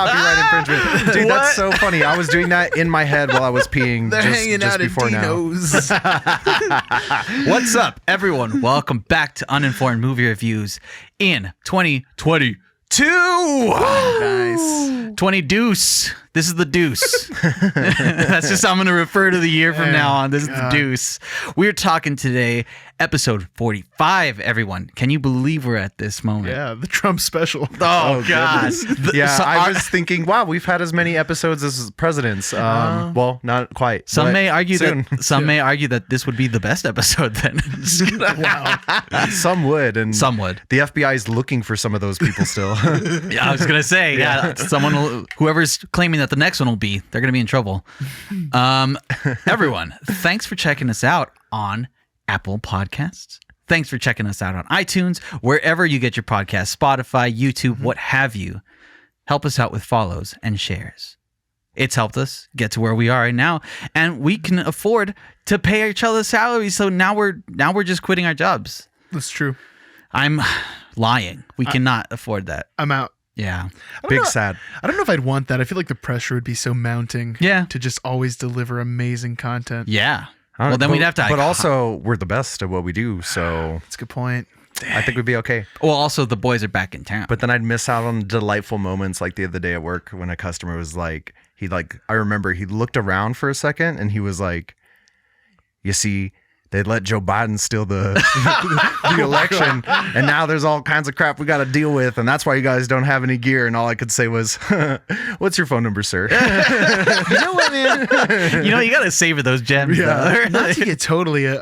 copyright infringement. Dude, that's so funny. I was doing that in my head while I was peeing. They're hanging just out before at Dino's. What's up, everyone? Welcome back to Uninformed Movie Reviews in 2022. Nice. 20 deuce. This is the deuce. That's just how I'm going to refer to the year from now on. This is the deuce. We're talking today, episode 45, everyone. Can you believe we're at this moment? Yeah, the Trump special. Oh, God. Yeah, I was thinking, wow, we've had as many episodes as presidents. Well, not quite. Some may argue soon. that this would be the best episode then. Wow. Some would. And Some would. the FBI is looking for some of those people still. Yeah, I was going to say, whoever's claiming that the next one will be, they're going to be in trouble. Everyone, thanks for checking us out on Apple Podcasts. Thanks for checking us out on iTunes, wherever you get your podcasts, Spotify, YouTube, what have you. Help us out with follows and shares. It's helped us get to where we are right now, and we can afford to pay each other salaries. So now we're just quitting our jobs. That's true. I'm lying. We cannot afford that. I'm out. Yeah. Sad. I don't know if I'd want that. I feel like the pressure would be so mounting. Yeah. To just always deliver amazing content. Yeah. Well, then we'd have to. But also, we're the best at what we do, so That's a good point. I think we'd be okay. Well, also the boys are back in town. But then I'd miss out on delightful moments like the other day at work when a customer was like, I remember he looked around for a second and he was like, you see, they let Joe Biden steal the election, and now there's all kinds of crap we got to deal with, and that's why you guys don't have any gear. And all I could say was, "What's your phone number, sir?" You know what, man? you got to savor those gems. Yeah. Though. Not to get totally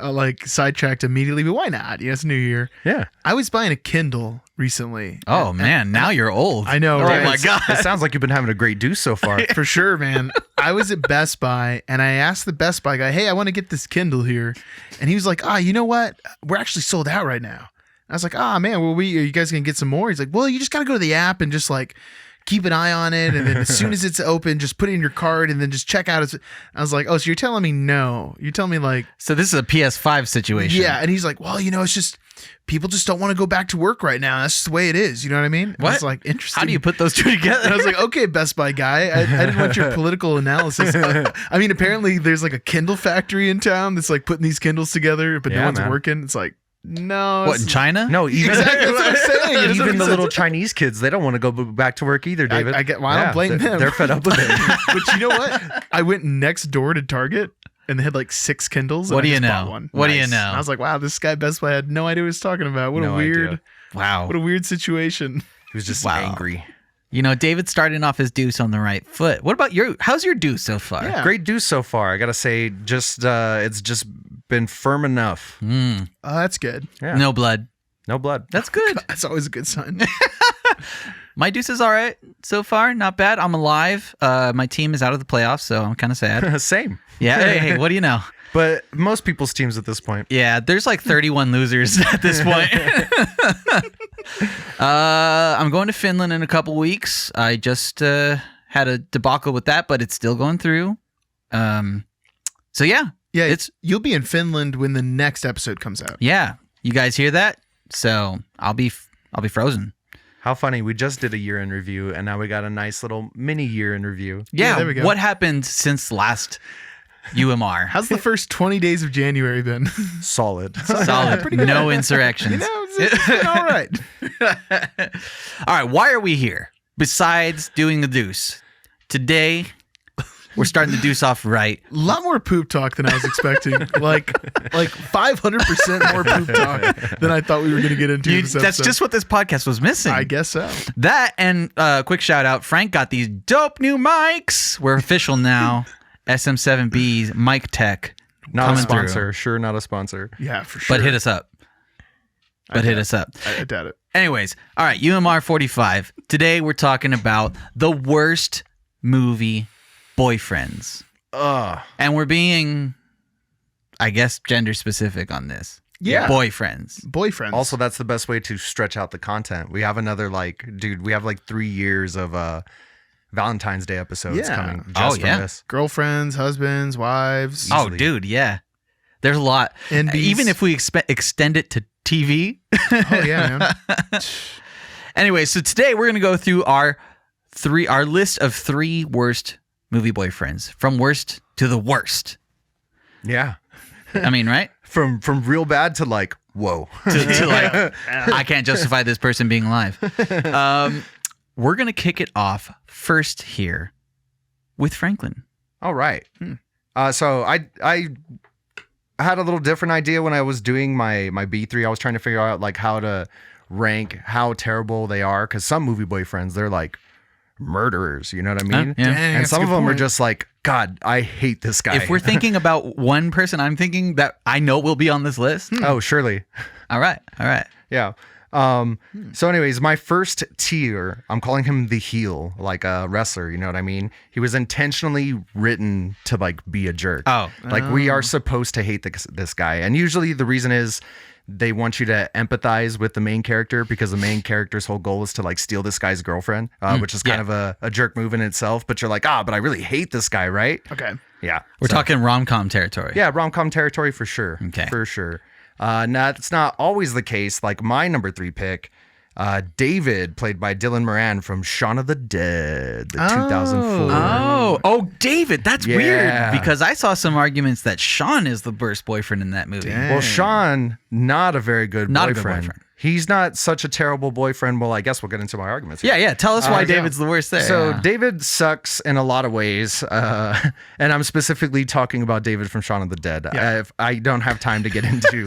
sidetracked immediately, but why not? Yeah, it's New Year. Yeah. I was buying a Kindle recently. Oh man, now you're old. I know. Oh Right? my God. It sounds like you've been having a great deuce so far. For sure, man. I was at Best Buy and I asked the Best Buy guy, hey, I want to get this Kindle here. And he was like, you know what? We're actually sold out right now. I was like, man, well, are you guys going to get some more? He's like, well, you just got to go to the app and just like keep an eye on it. And then as soon as it's open, just put it in your card and then just check out. I was like, oh, so you're telling me no. You're telling me like. So this is a PS5 situation. Yeah. And he's like, well, it's just. People just don't want to go back to work right now. That's just the way it is. You know what I mean? What? I was like, interesting. How do you put those two together? And I was like, okay, Best Buy guy. I didn't want your political analysis. I mean, apparently there's like a Kindle factory in town that's like putting these Kindles together, but no one's working. It's like, no. What, in China? No, even Exactly, that's what I'm saying. even the little Chinese kids, they don't want to go back to work either, David. I don't blame them. They're fed up with it. But you know what? I went next door to Target. And they had like 6 Kindles. What do I you just bought know? one. What do you Nice. know? And I was like, wow, this guy Best Buy had no idea what he was talking about. What No a weird, idea. Wow. what a weird situation. He was just Wow. angry. David's starting off his deuce on the right foot. What about how's your deuce so far? Yeah. Great deuce so far. I gotta say, it's just been firm enough. Oh, that's good. Yeah. No blood. No blood. That's good. That's always a good sign. My deuce is all right so far. Not bad. I'm alive. My team is out of the playoffs, so I'm kind of sad. Same. Yeah. Hey, what do you know? But most people's teams at this point. Yeah, there's like 31 losers at this point. I'm going to Finland in a couple weeks. I just had a debacle with that, but it's still going through. So yeah. Yeah, you'll be in Finland when the next episode comes out. Yeah. You guys hear that? So I'll be frozen. How funny. We just did a year in review, and now we got a nice little mini year in review. Yeah. there we go. What happened since last UMR? How's the first 20 days of January been? Solid. Solid. No insurrections. It's been all right. All right. Why are we here? Besides doing the deuce. Today, we're starting the deuce off right. A lot more poop talk than I was expecting. like 500% more poop talk than I thought we were going to get into. This That's episode. just what this podcast was missing. I guess so. That and quick shout out, Frank got these dope new mics. We're official now. SM7B's mic tech. Not a coming sponsor. through. Sure, not a sponsor. Yeah, for sure. But hit us up. I doubt it. Anyways, all right, UMR 45. Today we're talking about the worst movie boyfriends. And we're being, I guess, gender specific on this. Yeah. Boyfriends. Also, that's the best way to stretch out the content. We have another we have 3 years of Valentine's Day episodes coming just from this. Girlfriends, husbands, wives. Oh, Easily. dude, yeah. There's a lot. NBs. Even if we extend it to TV. Oh, yeah, man. Anyway, so today we're going to go through our our list of 3 worst movie boyfriends, from worst to the worst. Yeah. I mean, right? From real bad to like, whoa. to like, I can't justify this person being alive. We're going to kick it off first here with Franklin. All right. So I had a little different idea when I was doing my B3. I was trying to figure out like how to rank how terrible they are, because some movie boyfriends, they're like murderers, you know what I mean? Yeah. Dang, And that's some a of good them are point. just like, God, I hate this guy. If we're thinking about one person, I'm thinking that I know will be on this list. Oh, surely. All right. Yeah. So anyways, my first tier, I'm calling him the heel, like a wrestler, you know what I mean? He was intentionally written to like be a jerk. Oh. Like we are supposed to hate this guy. And usually the reason is they want you to empathize with the main character, because the main character's whole goal is to like steal this guy's girlfriend, which is kind of a jerk move in itself. But you're like, but I really hate this guy, right? Okay. Yeah. We're talking rom-com territory. Yeah, rom-com territory for sure. Okay. For sure. That's not always the case. Like my number 3 pick, David, played by Dylan Moran from Shaun of the Dead, the 2004. Oh, David. That's Yeah. weird, because I saw some arguments that Sean is the worst boyfriend in that movie. Dang. Well, Sean, not a very good Not a boyfriend. good boyfriend. He's not such a terrible boyfriend. Well, I guess we'll get into my arguments here. Yeah. Tell us why yeah. David's the worst there. So Yeah. David sucks in a lot of ways, and I'm specifically talking about David from Shaun of the Dead. If I don't have time to get into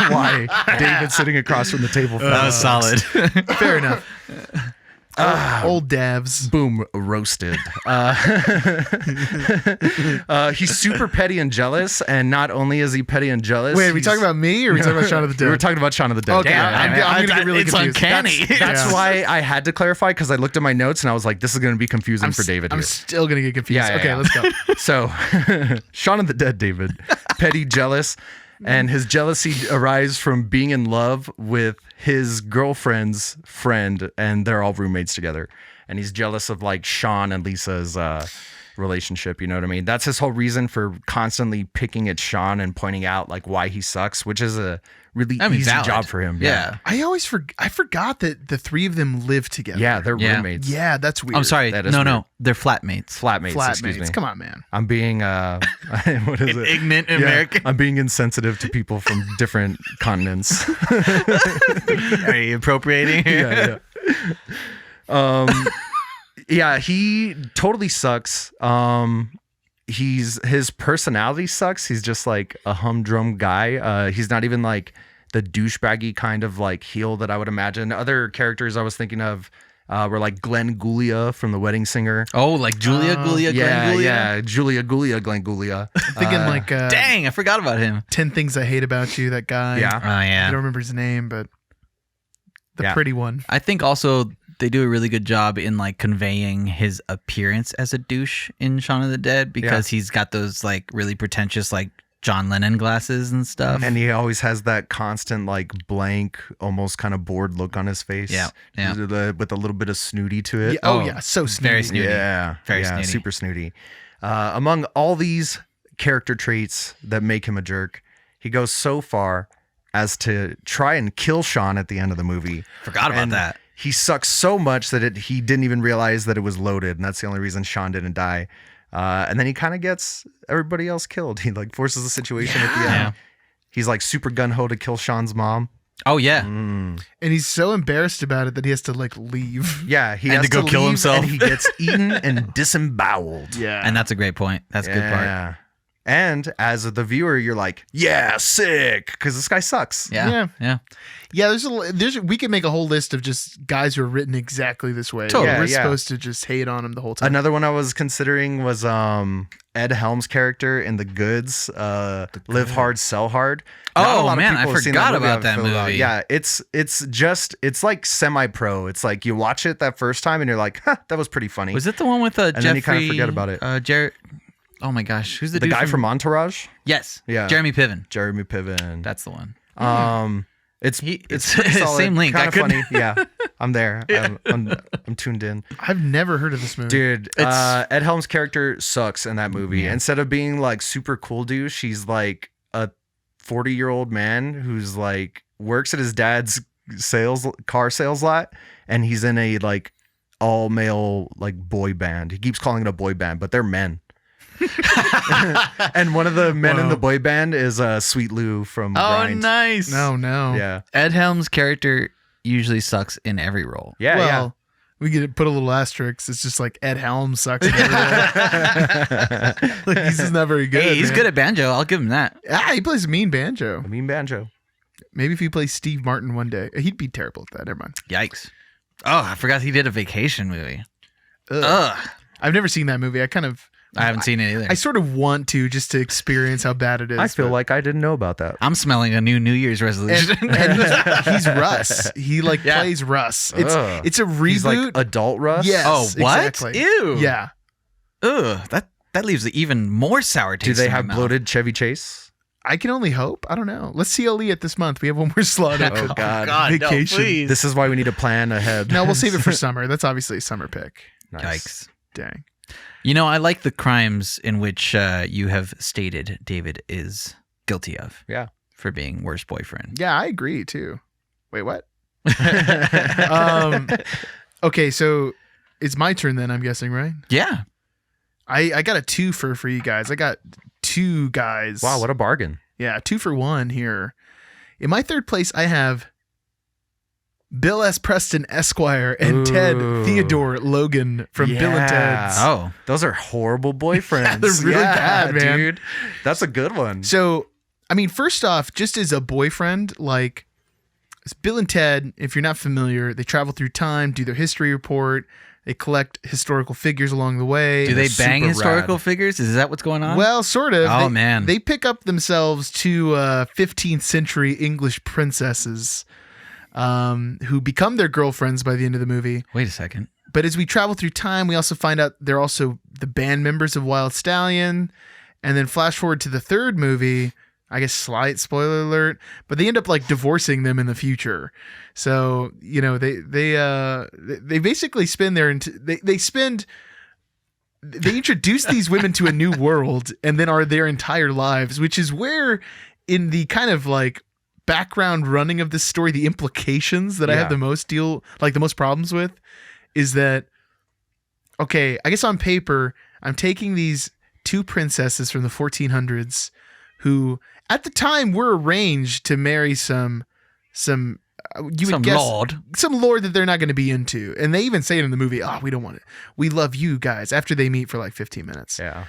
why David's sitting across from the table. That was solid. Fair enough. Old devs. Boom, roasted. He's super petty and jealous, and not only is he petty and jealous. Wait, are we talking about me or are we talking about Shaun of the Dead? We were talking about Shaun of the Dead. Okay, I'm gonna get really it's confused. uncanny. That's why I had to clarify, because I looked at my notes and I was like, this is going to be confusing for David I'm here. still gonna get confused. Yeah, Okay, yeah. let's go. So, Shaun of the Dead, David, petty, jealous, and his jealousy arises from being in love with his girlfriend's friend, and they're all roommates together. And he's jealous of like Sean and Lisa's relationship. You know what I mean? That's his whole reason for constantly picking at Sean and pointing out like why he sucks, which is a really easy valid. job for him. Yeah. I forgot that the 3 of them live together. Yeah, they're Yeah. roommates. Yeah, that's weird. I'm sorry. That is No, weird. they're flatmates. Flatmates, excuse me. Flatmates. Come on, man. I'm being what is it? Ignorant Yeah, American. I'm being insensitive to people from different continents. Are you appropriating here? Yeah, he totally sucks. His personality sucks. He's just like a humdrum guy. He's not even like the douchebaggy kind of like heel that I would imagine. Other characters I was thinking of were like Glenn Guglia from The Wedding Singer. Oh, like Julia Guglia, Glenn Guglia? Yeah, Julia Guglia, Glenn Guglia. I'm thinking like Dang, I forgot about him. 10 Things I Hate About You, that guy. Yeah. Oh, I yeah. don't remember his name, but the Yeah. pretty one. I think also they do a really good job in like conveying his appearance as a douche in Shaun of the Dead, because he's got those like really pretentious like John Lennon glasses and stuff. And he always has that constant, like, blank, almost kind of bored look on his face. Yeah. With a little bit of snooty to it. Yeah, yeah, so snooty. Very snooty. Yeah. Very yeah, snooty. super snooty. Among all these character traits that make him a jerk, he goes so far as to try and kill Sean at the end of the movie. Forgot about And that. He sucks so much that he didn't even realize that it was loaded, and that's the only reason Sean didn't die. And then he kind of gets everybody else killed. He like forces the situation at the end. Yeah. He's like super gun-ho to kill Sean's mom. Oh yeah. And he's so embarrassed about it that he has to like leave. Yeah, he And has to go kill leave, himself. and he gets eaten and disemboweled. Yeah. And that's a great point. That's a good part. Yeah. And as the viewer, you're like, yeah, sick, because this guy sucks. Yeah. Yeah, we could make a whole list of just guys who are written exactly this way. Totally. We're Yeah. supposed to just hate on him the whole time. Another one I was considering was Ed Helms' character in The Goods, Live Hard, Sell Hard. Not a Oh, lot of man, people I have seen forgot about I that feel movie. Yeah, it's like semi-pro. It's like you watch it that first time and you're like, huh, that was pretty funny. Was it the one with Jeffrey? then you kinda forget about it. Jared. Oh my gosh, who's the the dude guy from Entourage? Yes. Yeah. Jeremy Piven. Jeremy Piven. That's the one. It's it's pretty solid, same link. kind I of couldn't- funny. Yeah, I'm there. I'm tuned in. I've never heard of this movie. Dude, Ed Helms' character sucks in that movie. Instead of being like super cool douche, he's like a 40-year-old man who's like works at his dad's car sales lot, and he's in a like all male like boy band. He keeps calling it a boy band, but they're men. And one of the men in the boy band is Sweet Lou from Grind. Nice. No. Yeah. Ed Helms' character usually sucks in every role. Yeah, Well, we could put a little asterisk. It's just like Ed Helms sucks. Like, he's just not very good. Hey, he's man. good at banjo. I'll give him that. He plays a mean banjo. I mean banjo. Maybe if he plays Steve Martin one day, he'd be terrible at that. Never mind. Yikes. Oh, I forgot he did a vacation movie. Ugh. Ugh. I've never seen that movie. I haven't seen it either. I sort of want to just to experience how bad it is. I feel but- like I didn't know about that. I'm smelling a new Year's resolution. and he's Russ. He Yeah. plays Russ. Ugh. It's a reboot. He's like adult Russ. Yes. Oh, what? Exactly. Ew. Yeah. Ugh. That leaves an even more sour taste. Do they in my have mouth. bloated Chevy Chase? I can only hope. I don't know. Let's see Elliot this month. We have one more slot open. Oh, God. Vacation. No, please. This is why we need to plan ahead. No, we'll save it for summer. That's obviously a summer pick. Nice. Yikes. Dang. You know, I like the crimes in which you have stated David is guilty of. Yeah. For being worst boyfriend. Yeah, I agree too. Wait, what? Okay, so it's my turn then, I'm guessing, right? Yeah. I got a twofer for you guys. I got two guys. Wow, what a bargain. Yeah, 2 for 1 here. In my third place, I have Bill S. Preston Esquire and Ted Ooh. Theodore Logan from Bill and Yeah. Ted's. Oh. Those are horrible boyfriends. they're really bad, man. Dude. That's a good one. So, I mean, first off, just as a boyfriend, like it's Bill and Ted, if you're not familiar, they travel through time, do their history report, they collect historical figures along the way. Do they They're bang super historical rad. figures? Is that what's going on? Well, sort of. Oh, man. They pick up themselves to 15th century English princesses who become their girlfriends by the end of the movie. Wait a second. But as we travel through time, we also find out they're also the band members of Wild Stallion. And then flash forward to the third movie, I guess slight spoiler alert, but they end up like divorcing them in the future. So, you know, they basically spend they introduce these women to a new world and then are their entire lives, which is where in the kind of like background running of this story, the implications that I have Yeah. the most problems with is that, okay, I guess on paper, I'm taking these two princesses from the 1400s who at the time were arranged to marry some you would Some guess lord. some lord that they're not going to be into. And they even say it in the movie, oh, we don't want it. We love you guys after they meet for like 15 minutes. Yeah.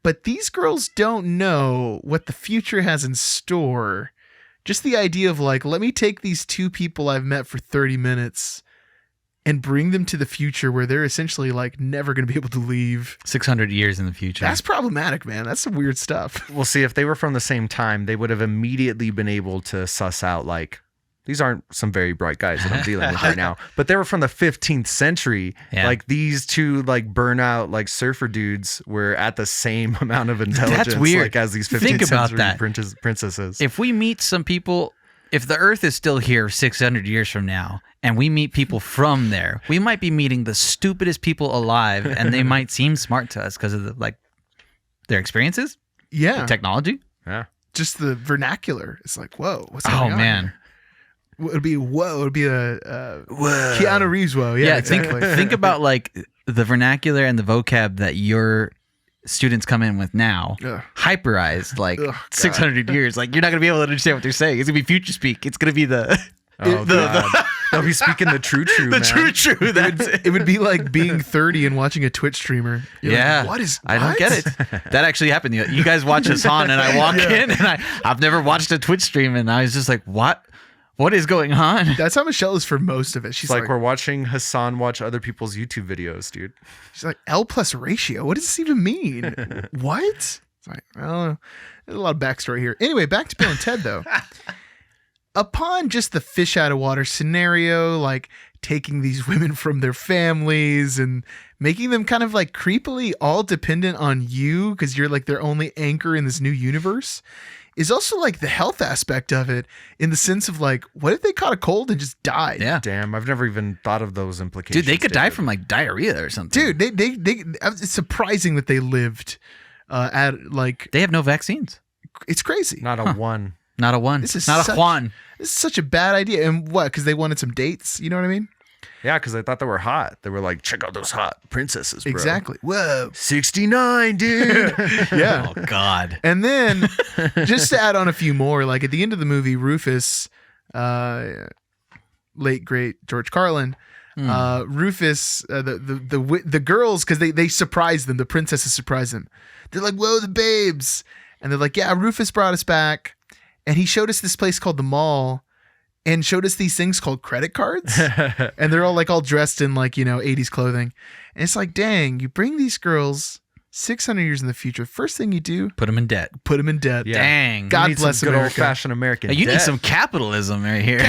But these girls don't know what the future has in store. Just the idea of like, let me take these two people I've met for 30 minutes and bring them to the future where they're essentially like never going to be able to leave. 600 years in the future. That's problematic, man. That's some weird stuff. We'll see if they were from the same time, they would have immediately been able to suss out like these aren't some very bright guys that I'm dealing with right now. But they were from the 15th century. Yeah. Like these two like burnout like surfer dudes were at the same amount of intelligence weird. like as these 15th Think about century that. princesses. If we meet some people, if the Earth is still here 600 years from now, and we meet people from there, we might be meeting the stupidest people alive, and they might seem smart to us because of their experiences, Yeah. technology. Yeah. Just the vernacular. It's like, whoa, what's going Oh on? man, It would be whoa. It would be a Keanu Reeves whoa. Yeah, exactly. think about like the vernacular and the vocab that your students come in with now, Ugh. hyperized like Ugh, God. 600 years. Like you're not gonna be able to understand what they're saying. It's gonna be future speak. It's gonna be the Oh, God. They'll be speaking the true, man. true. That's It would be like being 30 and watching a Twitch streamer. You're Yeah, like, what is? I don't what? get it. That actually happened. You guys watch Hassan, and I walk in, and I've never watched a Twitch stream, and I was just like, what? What is going on? That's how Michelle is for most of it. She's It's like like, we're watching Hassan watch other people's YouTube videos, dude. she's like L plus ratio. What does this even mean? What? It's like, I don't know. There's a lot of backstory here. Anyway, back to Bill and Ted though. Upon just the fish out of water scenario, like taking these women from their families and making them kind of like creepily all dependent on you because you're like their only anchor in this new universe, is also like the health aspect of it in the sense of like, what if they caught a cold and just died? Yeah, Damn, I've never even thought of those implications. dude, they could die David. from like diarrhea or something. Dude, they it's surprising that they lived at like, They have no vaccines. it's crazy. Not a one. Not a one. This is Not such- a Juan. This is such a bad idea. And what? Because they wanted some dates. You know what I mean? Yeah, because I thought they were hot. They were like, check out those hot princesses, bro. Exactly. Whoa. 69, dude. Yeah. Oh God. And then just to add on a few more, like at the end of the movie, Rufus, late great George Carlin, Rufus, the girls, because they surprise them, the princesses surprise them. They're like, whoa, the babes. And they're like, yeah, Rufus brought us back. And he showed us this place called the mall and showed us these things called credit cards. And they're all dressed in 80s clothing. And it's like, dang, you bring these girls 600 years in the future. First thing you do, Put them in debt. put them in debt. Yeah. Dang. God You need bless some good America. old-fashioned American You need debt. some capitalism right here.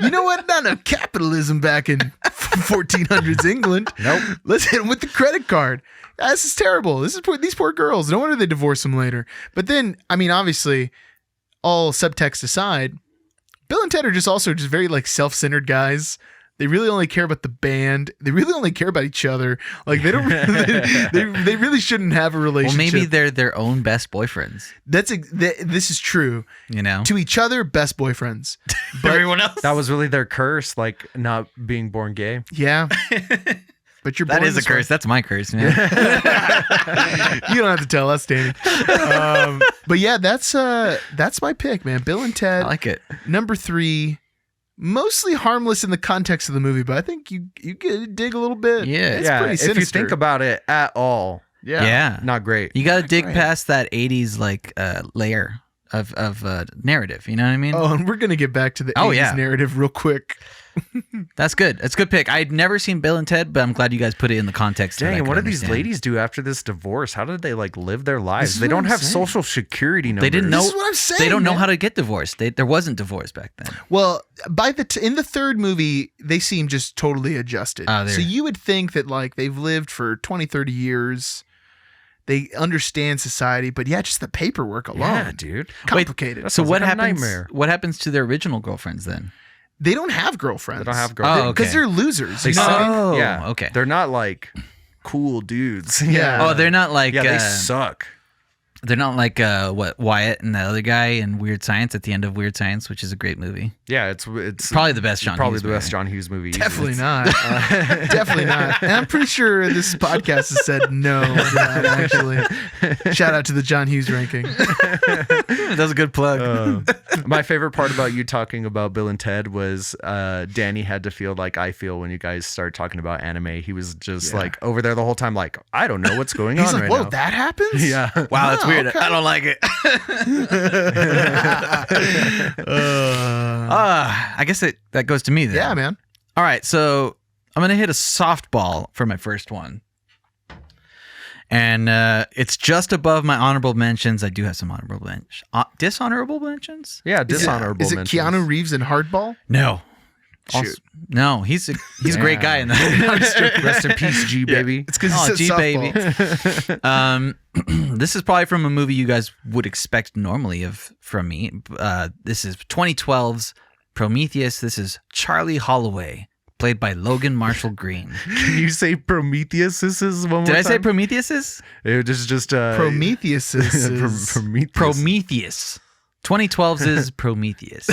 You know what? Not enough capitalism back in 1400s England. Nope. Let's hit them with the credit card. This is terrible. These poor girls. No wonder they divorce them later. But then, I mean, obviously, all subtext aside, Bill and Ted are just very self-centered guys. They really only care about the band. They really only care about each other. Like they don't. They really shouldn't have a Well, relationship. maybe they're their own best boyfriends. This is true. You know, To each other, best boyfriends. But everyone else. That was really their curse, like not being born gay. yeah. But you're That born is a this way. curse. That's my curse, man. You don't have to tell us, Danny. But yeah, that's my pick, man. Bill and I Ted, like it. number 3, mostly harmless in the context of the movie, but I think you get dig a little bit. Yeah. It's pretty if you sinister. think about it at all, Yeah. not great. You got to dig great. past that 80s layer of narrative. You know what I mean? Oh, and we're gonna get back to the 80s narrative real quick. That's good. That's a good pick. I'd never seen Bill and Ted, but I'm glad you guys put it in the context. that I Dang, could what do these understand. ladies do after this divorce? How did they live their This lives? is They what don't I'm have saying. social security numbers. They didn't know. This is what I'm saying. They don't know man. how to get divorced. There wasn't divorce back then. Well, in the third movie, they seem just totally adjusted. Oh, So you would think that they've lived for 20, 30 years. They understand society, but yeah, just the paperwork alone. Yeah, dude. Complicated. That So sounds what like a happens? nightmare. What happens to their original girlfriends then? They don't have girlfriends. They don't have girlfriends. Oh, okay. Because they're losers. They You know what I mean? Oh, yeah. okay. They're not cool dudes. Yeah. Oh, they're not like Yeah, they suck. they're not like Wyatt and the other guy in Weird Science at the end of Weird Science, which is a great movie. Yeah, it's Probably the best John probably Hughes the best movie. John Hughes movie. Definitely easily. not. Definitely not. And I'm pretty sure this podcast has said no to that, actually. Shout out to the John Hughes ranking. That was a good plug. My favorite part about you talking about Bill and Ted was Danny had to feel like I feel when you guys start talking about anime. He was just over there the whole time, I don't know what's going He's on like, right whoa, now. that happens? Yeah. Wow, that's Oh, weird. okay. I don't like it. I guess that goes to me then. Yeah, man. All right, so I'm gonna hit a softball for my first one, and it's just above my honorable mentions. I do have some honorable dishonorable mentions. Yeah, dishonorable Is it mentions. Keanu Reeves in Hardball? No, Shoot. no, he's a great guy in that. Rest in peace, G baby. It's because Oh, he G said baby. softball. This is probably from a movie you guys would expect normally from me. This is 2012's Prometheus. This is Charlie Holloway, played by Logan Marshall Green. Can you say Prometheus? This is one more Did I say time? Prometheus? It was just Prometheus is... Prometheus. Prometheus. 2012's is Prometheus.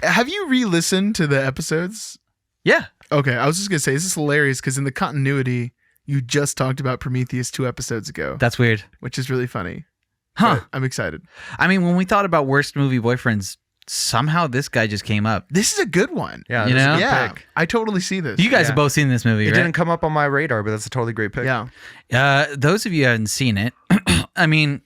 Have you re-listened to the episodes? Yeah. Okay, I was just going to say, this is hilarious because in the continuity, you just talked about Prometheus 2 episodes ago, That's weird. which is really funny. Huh. But I'm excited. I mean, when we thought about worst movie boyfriends, somehow this guy just came up. This is a good one. Yeah, You this is a know? good Yeah, pick. I totally see this. You guys Yeah. have both seen this movie, It right? didn't come up on my radar, but that's a totally great pick. Yeah. Those of you who haven't seen it, I mean,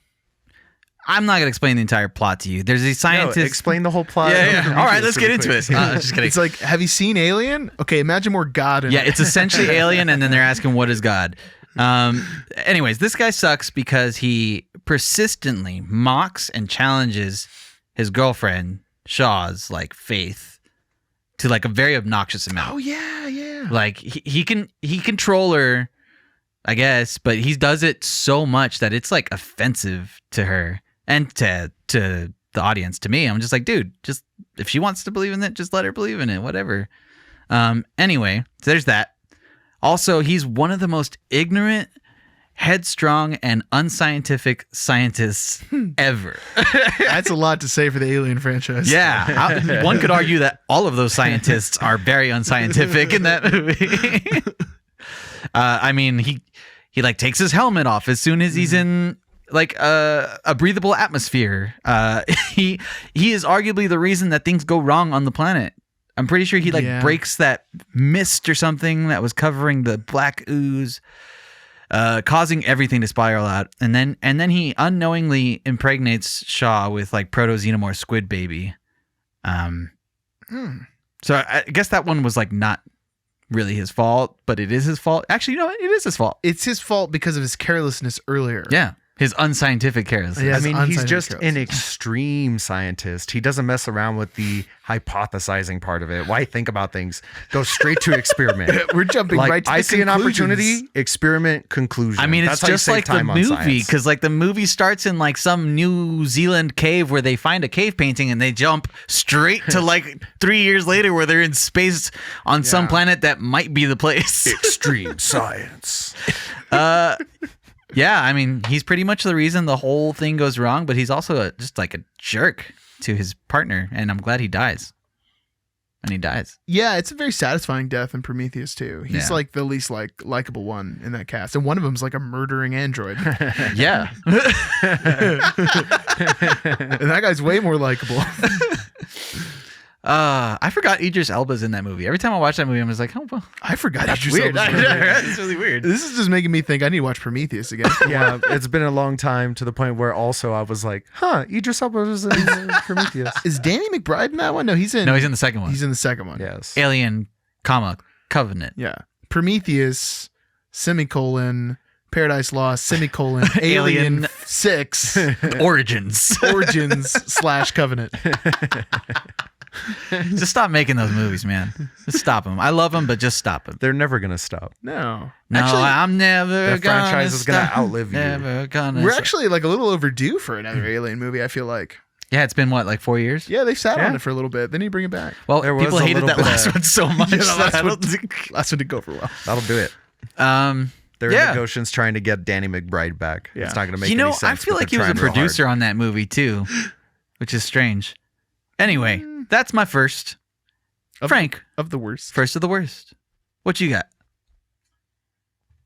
I'm not going to explain the entire plot to you. There's a No, scientist. explain the whole plot. Yeah, of yeah. Prometheus All right, let's get really into quick. it. Just kidding. It's like, have you seen Alien? Okay, imagine more God in Yeah, it. it's essentially Alien, and then they're asking, what is God? Anyways, this guy sucks because he persistently mocks and challenges his girlfriend, Shaw's, faith to, a very obnoxious amount. Oh, yeah, yeah. Like, he can control her, I guess, but he does it so much that it's, offensive to her and to the audience. To me, I'm just like, dude, just if she wants to believe in it, just let her believe in it, whatever. Anyway, so there's that. Also, he's one of the most ignorant headstrong and unscientific scientists ever. That's a lot to say for the Alien franchise. Yeah. One could argue that all of those scientists are very unscientific in that movie. I mean, he like takes his helmet off as soon as he's in like a breathable atmosphere. He is arguably the reason that things go wrong on the planet. I'm pretty sure he breaks that mist or something that was covering the black ooze, causing everything to spiral out. And then he unknowingly impregnates Shaw with like proto-xenomorph squid baby. So I guess that one was like not really his fault, but it is his fault. Actually, you know what? It is his fault. It's his fault because of his carelessness earlier. Yeah. His unscientific carelessness. Yeah. I mean, he's unscientific just an carelessness. extreme scientist. He doesn't mess around with the hypothesizing part of it. Why think about things? Go straight to experiment. We're jumping Like, right to I the see an conclusions. opportunity, experiment, conclusion. I mean, That's it's how you just save like the time on movie, science. because like the movie starts in like some New Zealand cave where they find a cave painting and they jump straight to like 3 years later where they're in space on some planet that might be the place. Extreme science. Yeah, I mean, he's pretty much the reason the whole thing goes wrong, but he's also just like a jerk to his partner, and I'm glad he dies. And he dies. Yeah, it's a very satisfying death in Prometheus too. He's Yeah. like the least likable one in that cast, and one of them's like a murdering android, and Yeah. that guy's way more likable. I forgot Idris Elba's in that movie. Every time I watch that movie, I'm just like, oh, well, I forgot. that's Idris weird. Elba's in it. It's really weird. This is just making me think I need to watch Prometheus again. Yeah, it's been a long time to the point where also I was like, Idris Elba was in Prometheus. Is Danny McBride in that one? No, he's in. No, he's in the second one. He's in the second one. Yes. Alien, Covenant. Yeah. Prometheus, semicolon, Paradise Lost, semicolon, Alien 6, Origins. Origins / Covenant. Just stop making those movies, man. Just stop them. I love them, but just stop them. They're never going to stop. No. No, Actually, I'm never The gonna franchise is going to stop. outlive you. Never gonna we're stop. actually like a little overdue for another Alien movie, I feel like. Yeah, it's been what, like 4 years? Yeah, they sat on Yeah. it for a little bit. They need to bring it back. Well, There was people a hated little that bit last of- one so much. Yeah, that I last don't think- one didn't go for well. That'll do it. They're Yeah. in negotiations trying to get Danny McBride back. Yeah. It's not going to make You know, any sense. I feel but like he they're was a trying real hard. producer on that movie too, which is strange. Anyway, that's my first. Frank, Of the worst. first of the worst. What you got?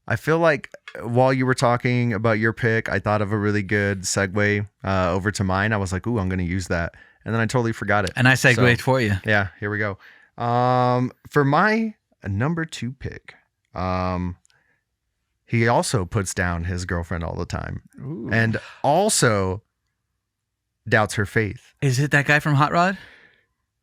I feel like while you were talking about your pick, I thought of a really good segue over to mine. I was like, ooh, I'm going to use that. And then I totally forgot it. And I segued So, for you. yeah, here we go. For my number 2 pick, he also puts down his girlfriend all the time Ooh. and also doubts her faith. Is it that guy from Hot Rod?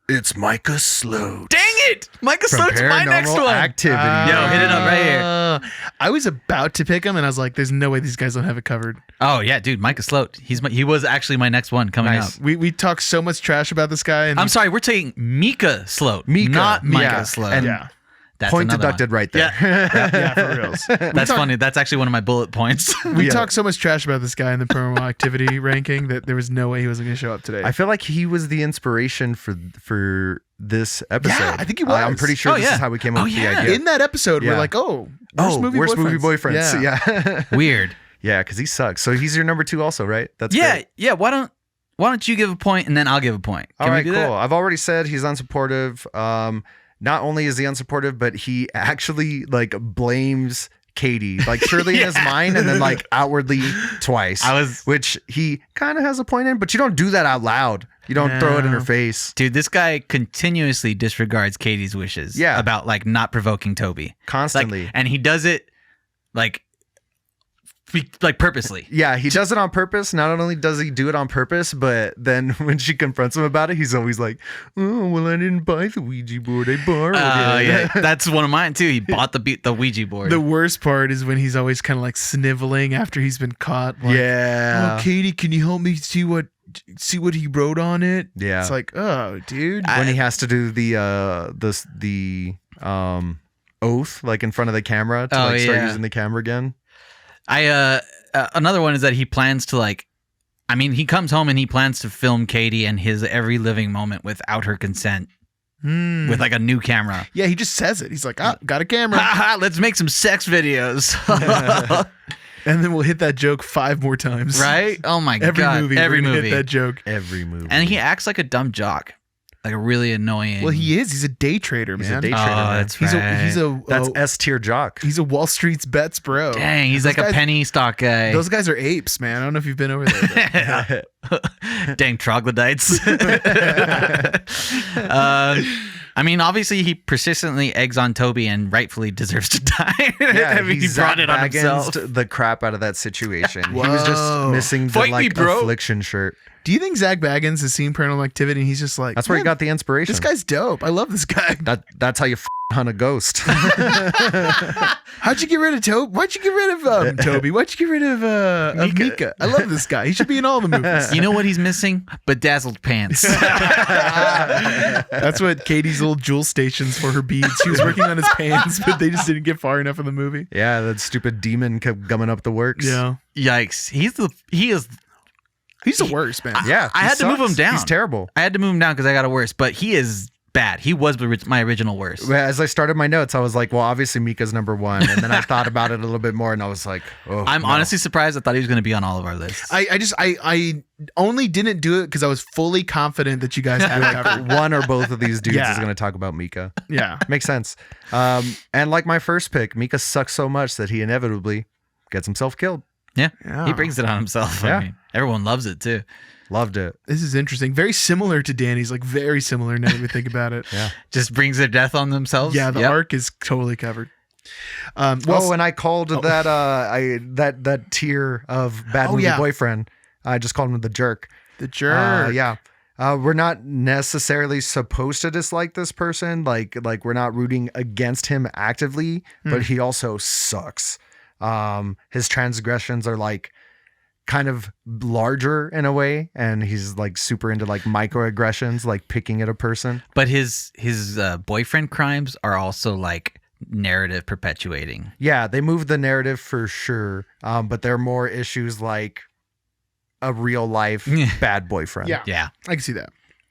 It's Micah Sloat. Dang it! Micah From Sloat's my next Paranormal one. Activity. Yo, hit it up right here. I was about to pick him, and I was like, "There's no way these guys don't have it covered." Oh yeah, dude, Micah Sloat. He was actually my next one coming Nice. up. We talk so much trash about this guy, and I'm sorry, we're taking Mika Sloat, Mika, not Micah yeah. Sloat. And yeah, That's Point another deducted one. right there. yeah, for reals. That's funny. That's actually one of my bullet points. We Yeah. talked so much trash about this guy in the Paranormal Activity ranking that there was no way he wasn't going to show up today. I feel like he was the inspiration for this episode. Yeah, I think he I'm was. pretty sure Oh, this yeah. is how we came up Oh, with yeah. the idea. in that episode, we're Yeah. like, "Oh, worst movie boyfriends. Yeah. Weird. Yeah, because he sucks. So he's your number 2 also, right? That's Yeah, great. yeah. Why don't you give a point and then I'll give a point? All Can we right, do cool. that? I've already said he's unsupportive. Not only is he unsupportive, but he actually like blames Katie, like surely in his mind, and then like outwardly twice. Which he kind of has a point in, but you don't do that out loud. You don't throw it in her No. face Dude, this guy continuously disregards Katie's wishes. Yeah. About like not provoking Toby. constantly. Like, and he does it like purposely. Yeah, he does it on purpose. Not only does he do it on purpose, but then when she confronts him about it, he's always like, "Oh, well, I didn't buy the Ouija board. I borrowed it." Yeah, that's one of mine too. He bought the Ouija board. The worst part is when he's always kind of like sniveling after he's been caught. Like, Yeah. "Oh, Katie, can you help me see what he wrote on it?" Yeah. It's like, oh, dude. When he has to do the oath like in front of the camera to Oh, like start yeah. using the camera again. Another one is that he plans to he comes home and he plans to film Katie and his every living moment without her consent with like a new camera. Yeah, he just says it. He's like, got a camera. Haha, let's make some sex videos. And then we'll hit that joke 5 more times. Right? Oh my Every god! movie. Every we're gonna movie. hit that joke. Every movie. And he acts like a dumb jock, like a really annoying. Well, he is. He's a day trader, He's a man. day trader, man. That's He's right. That's a S tier jock. he's a Wall Street's bets bro. Dang, he's Those like a guys- penny stock guy. Those guys are apes, man. I don't know if you've been over there. Dang troglodytes. I mean, obviously, he persistently eggs on Toby and rightfully deserves to die. Yeah, I mean, he he brought it on himself. Zach Bagans the crap out of that situation. He was just Whoa. missing the Fight me, like bro. affliction shirt. Do you think Zach Bagans has seen Paranormal Activity and he's just like, That's where he "Man, got the inspiration. this guy's dope. I love this guy. That's how you hunt a ghost. How'd you get rid of Toby? Why'd you get rid of Toby? Why'd you get rid of Mika? I love this guy. He should be in all the movies. You know what he's missing? Bedazzled pants. That's what Katie's little jewel stations for her beads. She was working on his pants, but they just didn't get far enough in the movie. Yeah, that stupid demon kept gumming up the works. Yeah. Yikes. He is. He's the worst, man. Yeah. I he had to move sucks. him down. He's terrible. I had to move him down because I got a worse, but he is bad. He was my original worst. As I started my notes, I was like, well, obviously Mika's number one. And then I thought about it a little bit more and I was like, oh. I'm no. honestly surprised. I thought he was going to be on all of our lists. I only didn't do it because I was fully confident that you guys had it covered. One or both of these dudes Yeah. is going to talk about Mika. Yeah. Makes sense. And like my first pick, Mika sucks so much that he inevitably gets himself killed. Yeah. Yeah. He brings it on himself. Yeah. I mean, everyone loves it too. Loved it. This is interesting. Very similar to Danny's, like very similar now that we think about it. Yeah. Just brings their death on themselves. Yeah, the Yep. arc is totally covered. And I called that that tier of bad movie yeah. boyfriend. I just called him the jerk. The jerk. Yeah. We're not necessarily supposed to dislike this person. Like we're not rooting against him actively, but he also sucks. His transgressions are like kind of larger in a way, and he's like super into like microaggressions, like picking at a person. But his boyfriend crimes are also like narrative perpetuating. Yeah, they move the narrative for sure. But there are more issues like a real life bad boyfriend. Yeah. Yeah. I can see that.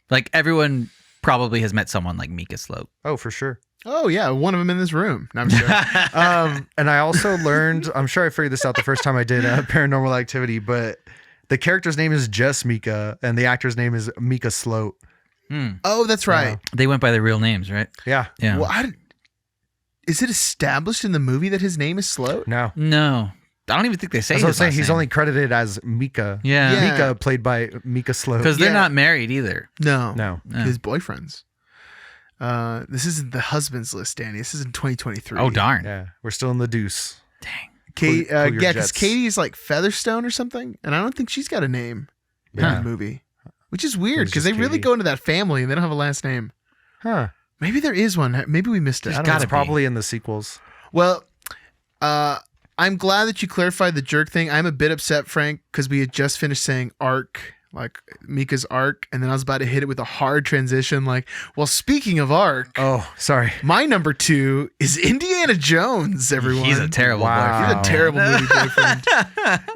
Like everyone probably has met someone like Mika Slope. Oh, for sure. Oh, yeah. One of them in this room. No, I'm sure. And I also learned, I'm sure I figured this out the first time I did Paranormal Activity, but the character's name is just Mika, and the actor's name is Mika Sloat. Oh, that's right. They went by their real names, right? Yeah. Yeah. Well, is it established in the movie that his name is Sloat? No. No. I don't even think they say That's what I'm his saying. last He's name. only credited as Mika. Yeah. Yeah. Mika played by Mika Sloat. Because they're Yeah. not married either. No. No. His boyfriends. This isn't the husband's list, Danny. This is in 2023. Oh, darn. Yeah. We're still in the deuce. Dang. Kate, Pull your yeah, because jets. Katie is like Featherstone or something, and I don't think she's got a name in Yeah. the movie, which is weird was because they just really Katie. go into that family and they don't have a last name. Huh. Maybe there is one. Maybe we missed it. I don't gotta know. It's probably in the sequels. Well, I'm glad that you clarified the jerk thing. I'm a bit upset, Frank, because we had just finished saying arc, like Mika's arc, and then I was about to hit it with a hard transition. Like, well, speaking of arc, Oh, sorry. my number 2 is Indiana Jones. Everyone, He's a terrible Wow. He's boyfriend. a terrible movie boyfriend.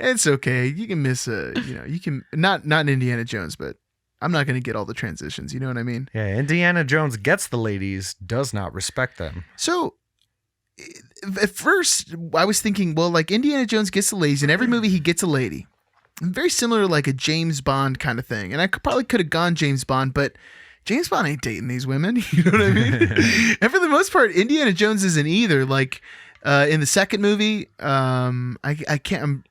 It's okay. You can miss you can not in Indiana Jones, but I'm not going to get all the transitions. You know what I mean? Yeah. Indiana Jones gets the ladies, does not respect them. So at first I was thinking, well, like Indiana Jones gets the ladies. In every movie he gets a lady. Very similar to like a James Bond kind of thing. And I probably could have gone James Bond, but James Bond ain't dating these women. You know what I mean? And for the most part, Indiana Jones isn't either. Like in the second movie, I can't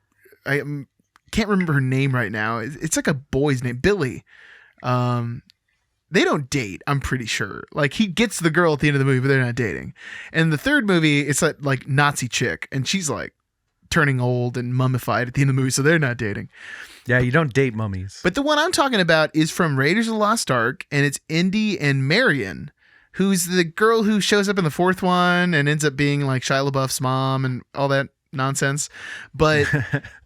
remember her name right now. It's like a boy's name, Billy. They don't date, I'm pretty sure. Like he gets the girl at the end of the movie, but they're not dating. And the third movie, it's that like Nazi chick, and she's like turning old and mummified at the end of the movie, so they're not dating. Yeah. You don't date mummies. But the one I'm talking about is from Raiders of the Lost Ark, and it's Indy and Marion, who's the girl who shows up in the fourth one and ends up being like Shia LaBeouf's mom and all that nonsense. But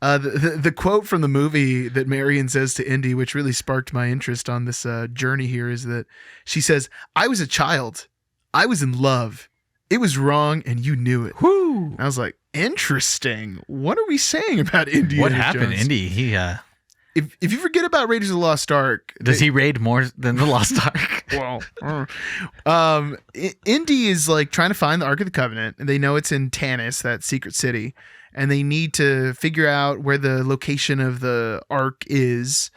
the quote from the movie that Marion says to Indy, which really sparked my interest on this journey here, is that she says, "I was a child. I was in love. It was wrong, and you knew it." Whoo! I was like, interesting. What are we saying about Indiana What happened, Jones? Indy? He If you forget about Raiders of the Lost Ark, does he raid more than the Lost Ark? Indy is like trying to find the Ark of the Covenant, and they know it's in Tanis, that secret city, and they need to figure out where the location of the Ark is.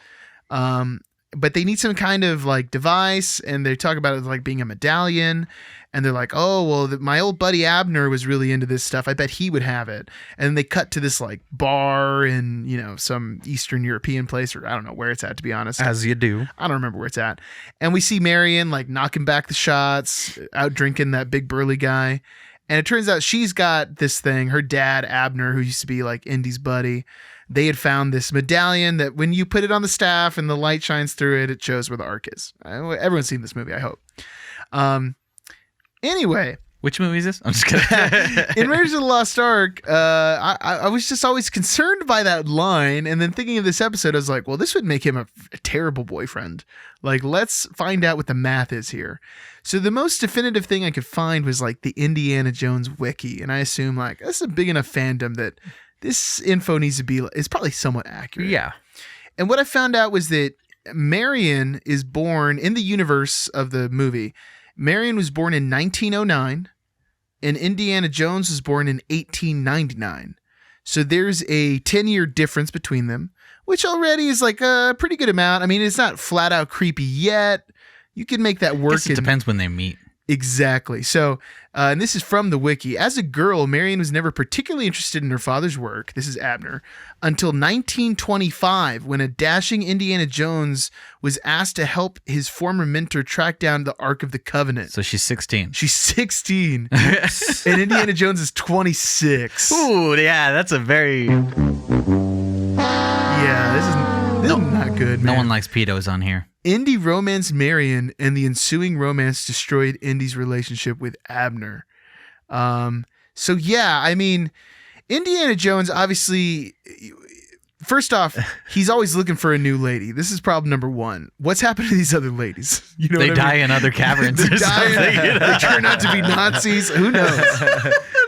But they need some kind of like device, and they talk about it like being a medallion. And they're like, oh, well, my old buddy Abner was really into this stuff. I bet he would have it. And then they cut to this like bar in, some Eastern European place, or I don't know where it's at, to be honest. As you do. I don't remember where it's at. And we see Marion like knocking back the shots, out drinking that big burly guy. And it turns out she's got this thing. Her dad, Abner, who used to be like Indy's buddy, they had found this medallion that when you put it on the staff and the light shines through it, it shows where the Ark is. Everyone's seen this movie, I hope. Anyway. Which movie is this? I'm just kidding. In Raiders of the Lost Ark, I was just always concerned by that line. And then thinking of this episode, I was like, well, this would make him a terrible boyfriend. Like, let's find out what the math is here. So the most definitive thing I could find was like the Indiana Jones wiki. And I assume like, this is a big enough fandom that this info needs to be, is probably somewhat accurate. Yeah. And what I found out was that Marion is born in the universe of the movie. Marion was born in 1909 and Indiana Jones was born in 1899. So there's a 10-year difference between them, which already is like a pretty good amount. I mean, it's not flat out creepy yet. You can make that work. It depends when they meet. Exactly. So, and this is from the wiki. As a girl, Marion was never particularly interested in her father's work. This is Abner. Until 1925, when a dashing Indiana Jones was asked to help his former mentor track down the Ark of the Covenant. So she's 16. She's 16. And Indiana Jones is 26. Ooh, yeah, that's a very... Yeah, this is not good, man. No one likes pedos on here. Indy romanced Marion, and the ensuing romance destroyed Indy's relationship with Abner. So yeah, I mean, Indiana Jones, obviously, first off, he's always looking for a new lady. This is problem number one. What's happened to these other ladies? You know, they die in other caverns. They turn out to be Nazis. Who knows?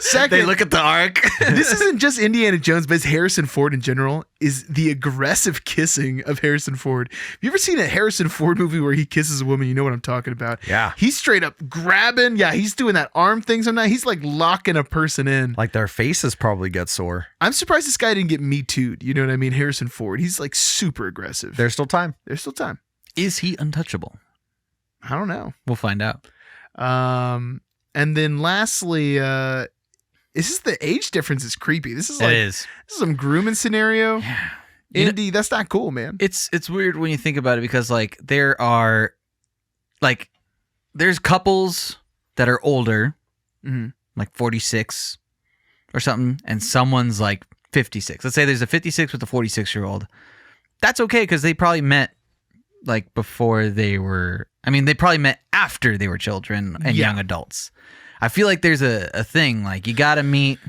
Second, they look at the Ark. This isn't just Indiana Jones, but it's Harrison Ford in general, is the aggressive kissing of Harrison Ford. Have you ever seen a Harrison Ford movie where he kisses a woman? You know what I'm talking about. Yeah. He's straight up grabbing. Yeah, he's doing that arm thing sometimes. He's like locking a person in. Like their faces probably get sore. I'm surprised this guy didn't get Me Too'd. You know what I mean? Harrison Ford. He's like super aggressive. There's still time. There's still time. Is he untouchable? I don't know. We'll find out. And then lastly, this is the age difference is creepy. This is like this is some grooming scenario. Yeah. Indy, that's not cool, man. It's weird when you think about it because like there's couples that are older, like 46 or something, and someone's like 56. Let's say there's a 56 with a 46-year-old. That's okay because they probably met like before they were. I mean, they probably met after they were children and young adults. I feel like there's a thing like you got to meet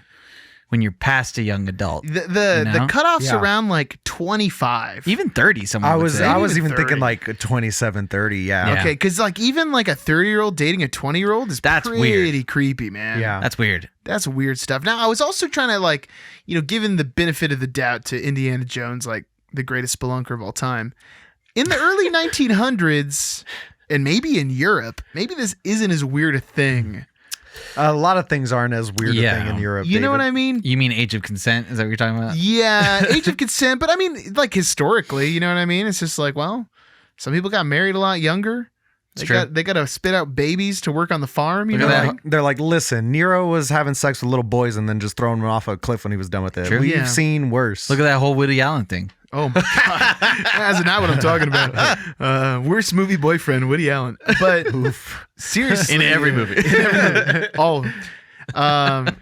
when you're past a young adult. The cutoff's around like 25, even 30. Someone I was even 30. thinking like 27, 30. Yeah. Okay, because like even like a 30-year-old dating a 20-year-old is pretty weird. Creepy, man. Yeah. That's weird. That's weird stuff. Now I was also trying to like given the benefit of the doubt to Indiana Jones, like the greatest spelunker of all time, in the early 1900s, and maybe in Europe, maybe this isn't as weird a thing. A lot of things aren't as weird a thing in Europe. You know what I mean? You mean age of consent? Is that what you're talking about? Yeah, age of consent. But I mean, like historically, you know what I mean? It's just like, well, some people got married a lot younger. They got to spit out babies to work on the farm. They're like, listen, Nero was having sex with little boys and then just throwing them off a cliff when he was done with it. True. We've seen worse. Look at that whole Woody Allen thing. Oh my God. That's not what I'm talking about. Worst movie boyfriend, Woody Allen. But seriously. In every movie. All of them.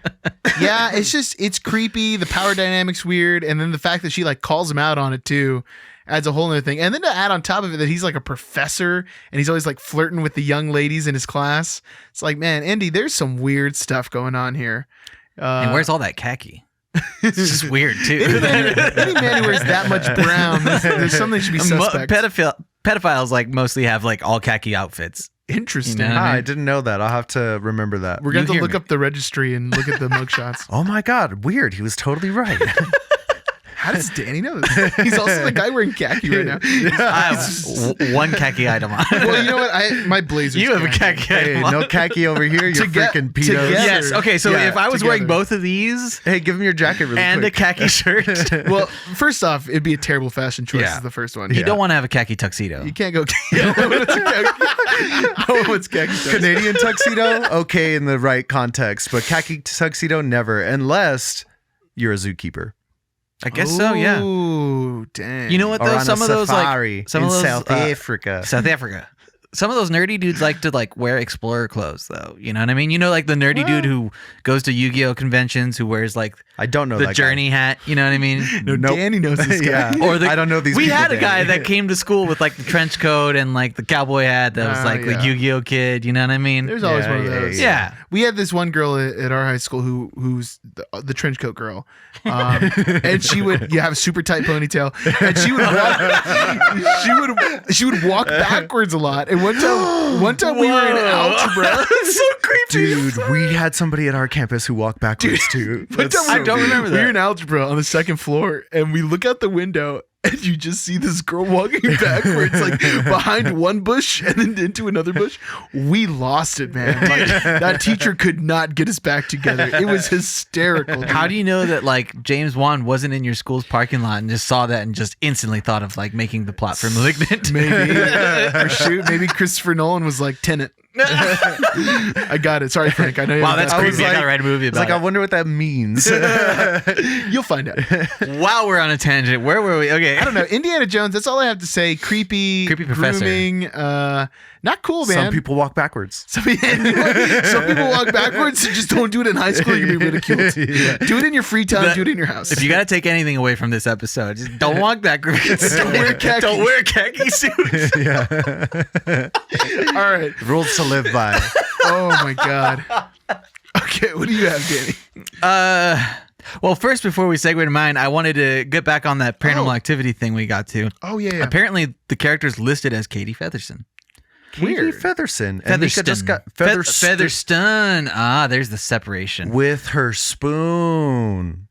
Yeah, it's creepy. The power dynamic's weird. And then the fact that she like calls him out on it too adds a whole other thing. And then to add on top of it that he's like a professor and he's always like flirting with the young ladies in his class. It's like, man, Indy, there's some weird stuff going on here. And where's all that khaki? It's just weird too. Any man who wears that much brown, there's something that should be suspect. Pedophiles like mostly have like all khaki outfits. Interesting. You know what I mean? I didn't know that. I'll have to remember that. We're going to look up the registry and look at the mugshots. Oh my God. Weird. He was totally right. How does Danny know this? He's also the guy wearing khaki right now. I have one khaki item on. Well, you know what? My blazer's You have a khaki Hey, item on. no khaki over here. You're freaking pedos. together. Yes. Okay. So Yeah, if I was wearing together. both of these Hey, give him your jacket really and quick. a khaki shirt, Well, first off, it'd be a terrible fashion choice. Yeah. Is the first one. you don't want to have a khaki tuxedo. You can't go. What's khaki? Canadian tuxedo, okay in the right context, but khaki tuxedo, never, unless you're a zookeeper. I guess so. Yeah. Ooh, dang. You know what Or though? on Some a of those safari like some in of those South Africa. South Africa. Some of those nerdy dudes like to like wear explorer clothes though. You know what I mean? You know, like the nerdy dude who goes to Yu-Gi-Oh conventions who wears like I don't know the that Journey hat. You know what I mean? No, Nope. Danny knows this guy. Yeah. Or I don't know these We people, had a guy Danny. that came to school with like the trench coat and like the cowboy hat that was like yeah. the Yu-Gi-Oh kid. You know what I mean? There's always Yeah, one of yeah, those. yeah. We had this one girl at our high school who's the trench coat girl, and she would have a super tight ponytail, and she would walk backwards a lot. And one time we were in algebra. That's so creepy. Dude, we had somebody at our campus who walked backwards too. One time I don't remember We were that. in algebra on the second floor, and we look out the window, and you just see this girl walking backwards, like behind one bush and then into another bush. We lost it, man. Like, that teacher could not get us back together. It was hysterical. How do you know that like James Wan wasn't in your school's parking lot and just saw that and just instantly thought of like making the plot for Malignant? Maybe. Or shoot, maybe Christopher Nolan was like Tenet. I got it. Sorry, Frank. I know. Wow, that's I was creepy. I like- gotta write a movie It's like, about I wonder what that means. You'll find out. it. Wow, we're on a tangent. Where were we? Okay. I don't know. Indiana Jones. That's all I have to say. Creepy professor. grooming. Not cool, man. Some people walk backwards. Some people walk backwards. So just don't do it in high school. You'll be ridiculed. Do it in your free time. Do it in your house. If you gotta take anything away from this episode, just don't walk backwards. Don't wear khaki. Don't wear khaki suits. All right. Rules to live by. Oh my god. Okay, what do you have, Danny? Well, first, before we segue to mine, I wanted to get back on that paranormal Oh. activity thing we got to. Oh yeah. Apparently, the character's listed as Katie Featherston. Katie Weird. Featherston. And Mika just got Featherston. Ah, there's the separation. with her spoon.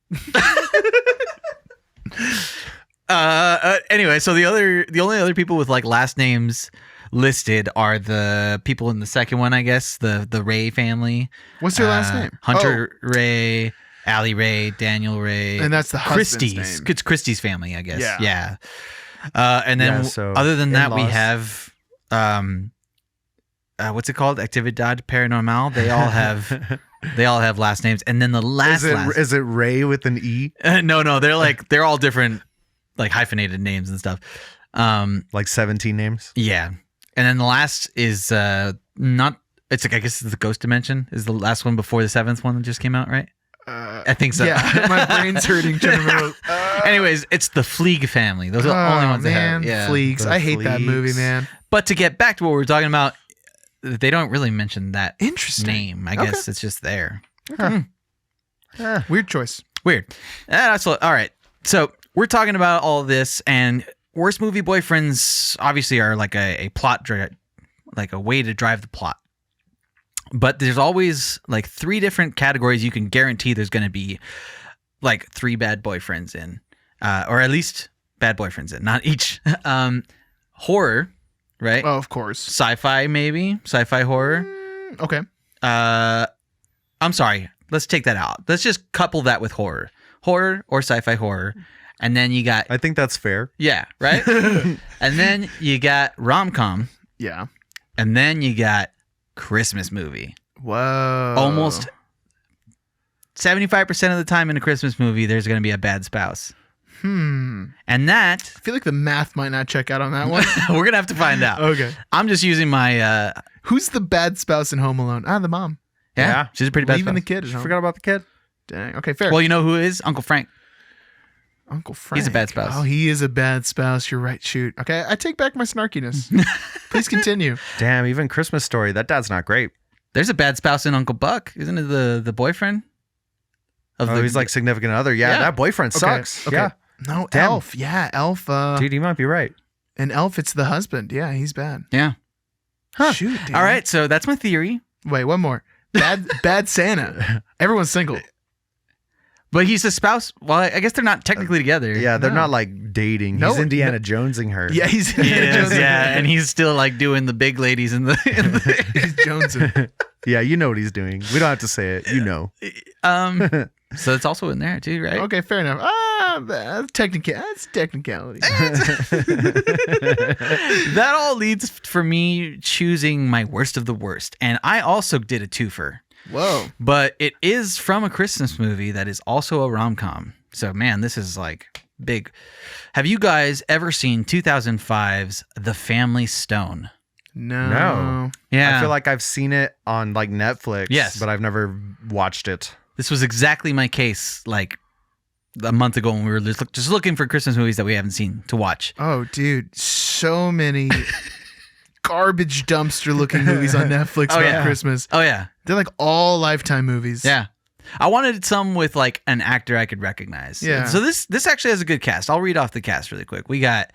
Anyway, so the only other people with like last names listed are the people in the second one, I guess, the Ray family. What's their last name? Hunter Ray, Allie Ray, Daniel Ray, And that's the husband's Christie's. name. It's Christie's family, I guess. Yeah. Yeah. And then Yeah, so other than that, we in-laws. have what's it called? Actividad Paranormal. They all have last names, and then the last Is it Ray with an E? no, they're all different, like hyphenated names and stuff. Like 17 names? Yeah. And then the last is not. It's like I guess it's the Ghost Dimension is the last one before the seventh one that just came out, right? I think so. Yeah, my brain's hurting. Trying to remember. Anyways, it's the Fleeg family. Those are the only ones that man, have. Yeah. Fleegs. The I hate that Fleegs. movie, man. But to get back to what we were talking about, they don't really mention that Interesting. name. I Okay. guess it's just there. Weird choice. Weird. That's all right. So we're talking about all this, and worst movie boyfriends obviously are like a plot, like a way to drive the plot. But there's always like three different categories you can guarantee there's going to be like three bad boyfriends in, or at least bad boyfriends in, not each. Horror, right? Oh, of course. Sci-fi, maybe sci-fi horror. Okay. I'm sorry. Let's take that out. Let's just couple that with horror or sci-fi horror, and then you got I think that's fair. yeah, right. And then you got rom-com, Yeah. and then you got Christmas movie. Whoa. Almost 75% of the time in a Christmas movie, there's going to be a bad spouse, and that I feel like the math might not check out on that one. we're gonna have to find out. Okay. I'm just using my Who's the bad spouse in Home Alone? The mom. yeah. She's a pretty bad Leaving the spouse. kid at home. Forgot about the kid. Dang. Okay, fair. Well, you know who is Uncle Frank? Uncle Frank. He's a bad spouse. Oh, he is a bad spouse. You're right. Shoot. Okay, I take back my snarkiness. Please continue. Damn, even Christmas Story. That dad's not great. There's a bad spouse in Uncle Buck, isn't it? The boyfriend. Of Oh, he's like significant other. Yeah, Yeah. that boyfriend sucks. Okay. Yeah. No, Damn. Elf. Yeah, Elf. Dude, you might be right. And Elf, it's the husband. Yeah, he's bad. yeah. Shoot. Dude. All right, so that's my theory. Wait, one more. Bad Santa. Everyone's single. But he's a spouse. Well, I guess they're not technically together. Yeah, they're No. not like dating. No, He's Indiana no. Jonesing her. Yeah, he's He is, yeah, and he's still like doing the big ladies in the. he's jonesing. Yeah, you know what he's doing. We don't have to say it. You know. So it's also in there too, right? Okay, fair enough. That's technicality. That all leads for me choosing my worst of the worst, and I also did a twofer. Whoa. But it is from a Christmas movie that is also a rom-com. So, man, this is like big. Have you guys ever seen 2005's The Family Stone? No. Yeah. I feel like I've seen it on like Netflix. Yes. But I've never watched it. This was exactly my case like a month ago when we were just looking for Christmas movies that we haven't seen to watch. Oh, dude. So many garbage dumpster looking movies on Netflix about yeah. Christmas. Oh, yeah. They're like all Lifetime movies. Yeah. I wanted some with like an actor I could recognize. Yeah. So this actually has a good cast. I'll read off the cast really quick. We got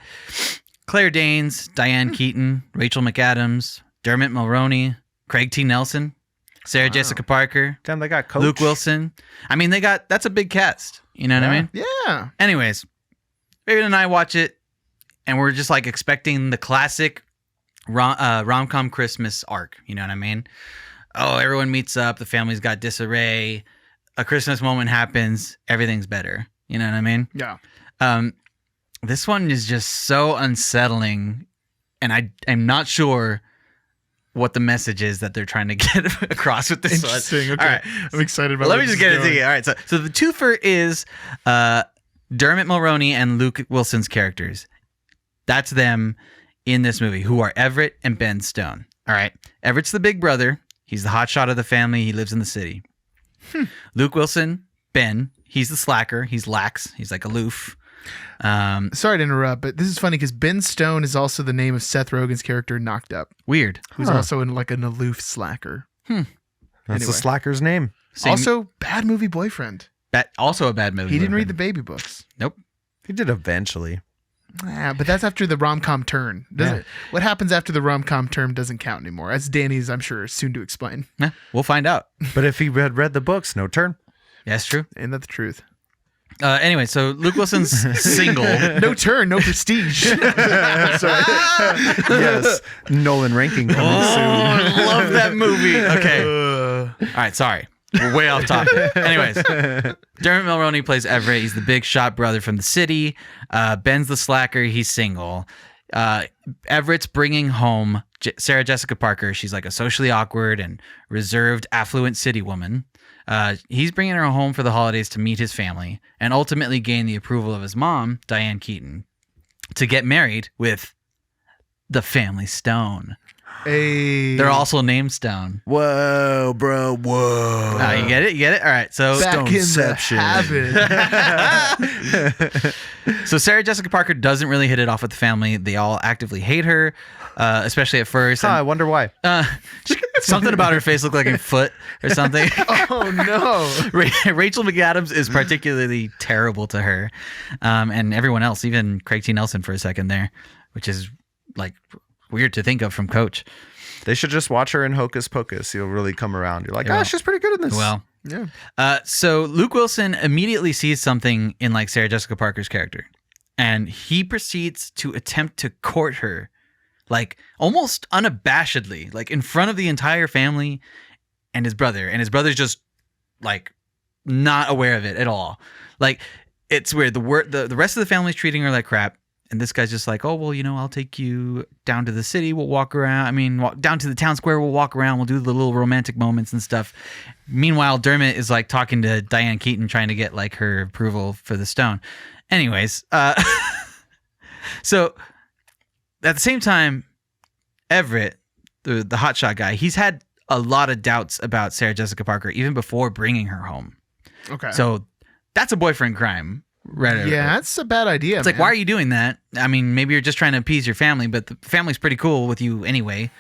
Claire Danes, Diane Keaton, Rachel McAdams, Dermot Mulroney, Craig T. Nelson, Sarah Jessica Parker, Damn, they got Coach. Luke Wilson. I mean, that's a big cast. You know what I mean? Yeah. Anyways, David and I watch it, and we're just like expecting the classic rom-com Christmas arc. You know what I mean? Oh, everyone meets up. The family's got disarray. A Christmas moment happens. Everything's better. You know what I mean? Yeah. This one is just so unsettling, and I'm not sure what the message is that they're trying to get across with this one. Interesting. Okay. All right. I'm excited about Let me where just this get is it to going. you. All right. So the twofer is Dermot Mulroney and Luke Wilson's characters. That's them in this movie, who are Everett and Ben Stone. All right. Everett's the big brother. He's the hotshot of the family. He lives in the city. Luke Wilson, Ben, he's the slacker. He's lax. He's like aloof. Sorry to interrupt, but this is funny because Ben Stone is also the name of Seth Rogen's character in Knocked Up, Weird. who's also in like an aloof slacker. That's Anyway. the slacker's name. Same- Also, bad movie boyfriend. also a bad movie. He didn't read the baby books. Nope. He did eventually. But that's after the rom-com turn. What happens after the rom-com turn doesn't count anymore, as Danny's, I'm sure, soon to explain. Yeah, we'll find out. But if he had read the books, no turn. Yeah, it's true. Ain't that the truth? Anyway, so Luke Wilson's single. No turn, no prestige. Yes. Nolan ranking coming Oh, soon. I love that movie. Okay. All right, sorry. We're way off topic. Anyways, Dermot Mulroney plays Everett. He's the big shot brother from the city. Ben's the slacker. He's single. Everett's bringing home Sarah Jessica Parker. She's like a socially awkward and reserved, affluent city woman. He's bringing her home for the holidays to meet his family and ultimately gain the approval of his mom, Diane Keaton, to get married with the family Stone. Hey. They're also named Stone. Whoa, bro. Whoa. Oh, you get it? You get it? All right. So back in the Stoneception. habit. So Sarah Jessica Parker doesn't really hit it off with the family. They all actively hate her, especially at first. Huh, I And, wonder why. something about her face looked like a foot or something. Oh, no. Rachel McAdams is particularly terrible to her, and everyone else, even Craig T. Nelson for a second there, which is like weird to think of from Coach. They should just watch her in Hocus Pocus. You'll really come around. You're like, Yeah. she's pretty good in this. Well, Yeah. so Luke Wilson immediately sees something in like Sarah Jessica Parker's character, and he proceeds to attempt to court her, like almost unabashedly, like in front of the entire family and his brother. And his brother's just like not aware of it at all. Like it's weird. The rest of the family's treating her like crap. And this guy's just like, oh, well, I'll take you down to the city. We'll walk around. Walk down to the town square. We'll walk around. We'll do the little romantic moments and stuff. Meanwhile, Dermot is like talking to Diane Keaton, trying to get like her approval for the stone. Anyways, so at the same time, Everett, the hotshot guy, he's had a lot of doubts about Sarah Jessica Parker even before bringing her home. Okay. So that's a boyfriend crime. Right. Yeah, that's a bad idea. It's like, why are you doing that? I mean, maybe you're just trying to appease your family, but the family's pretty cool with you anyway.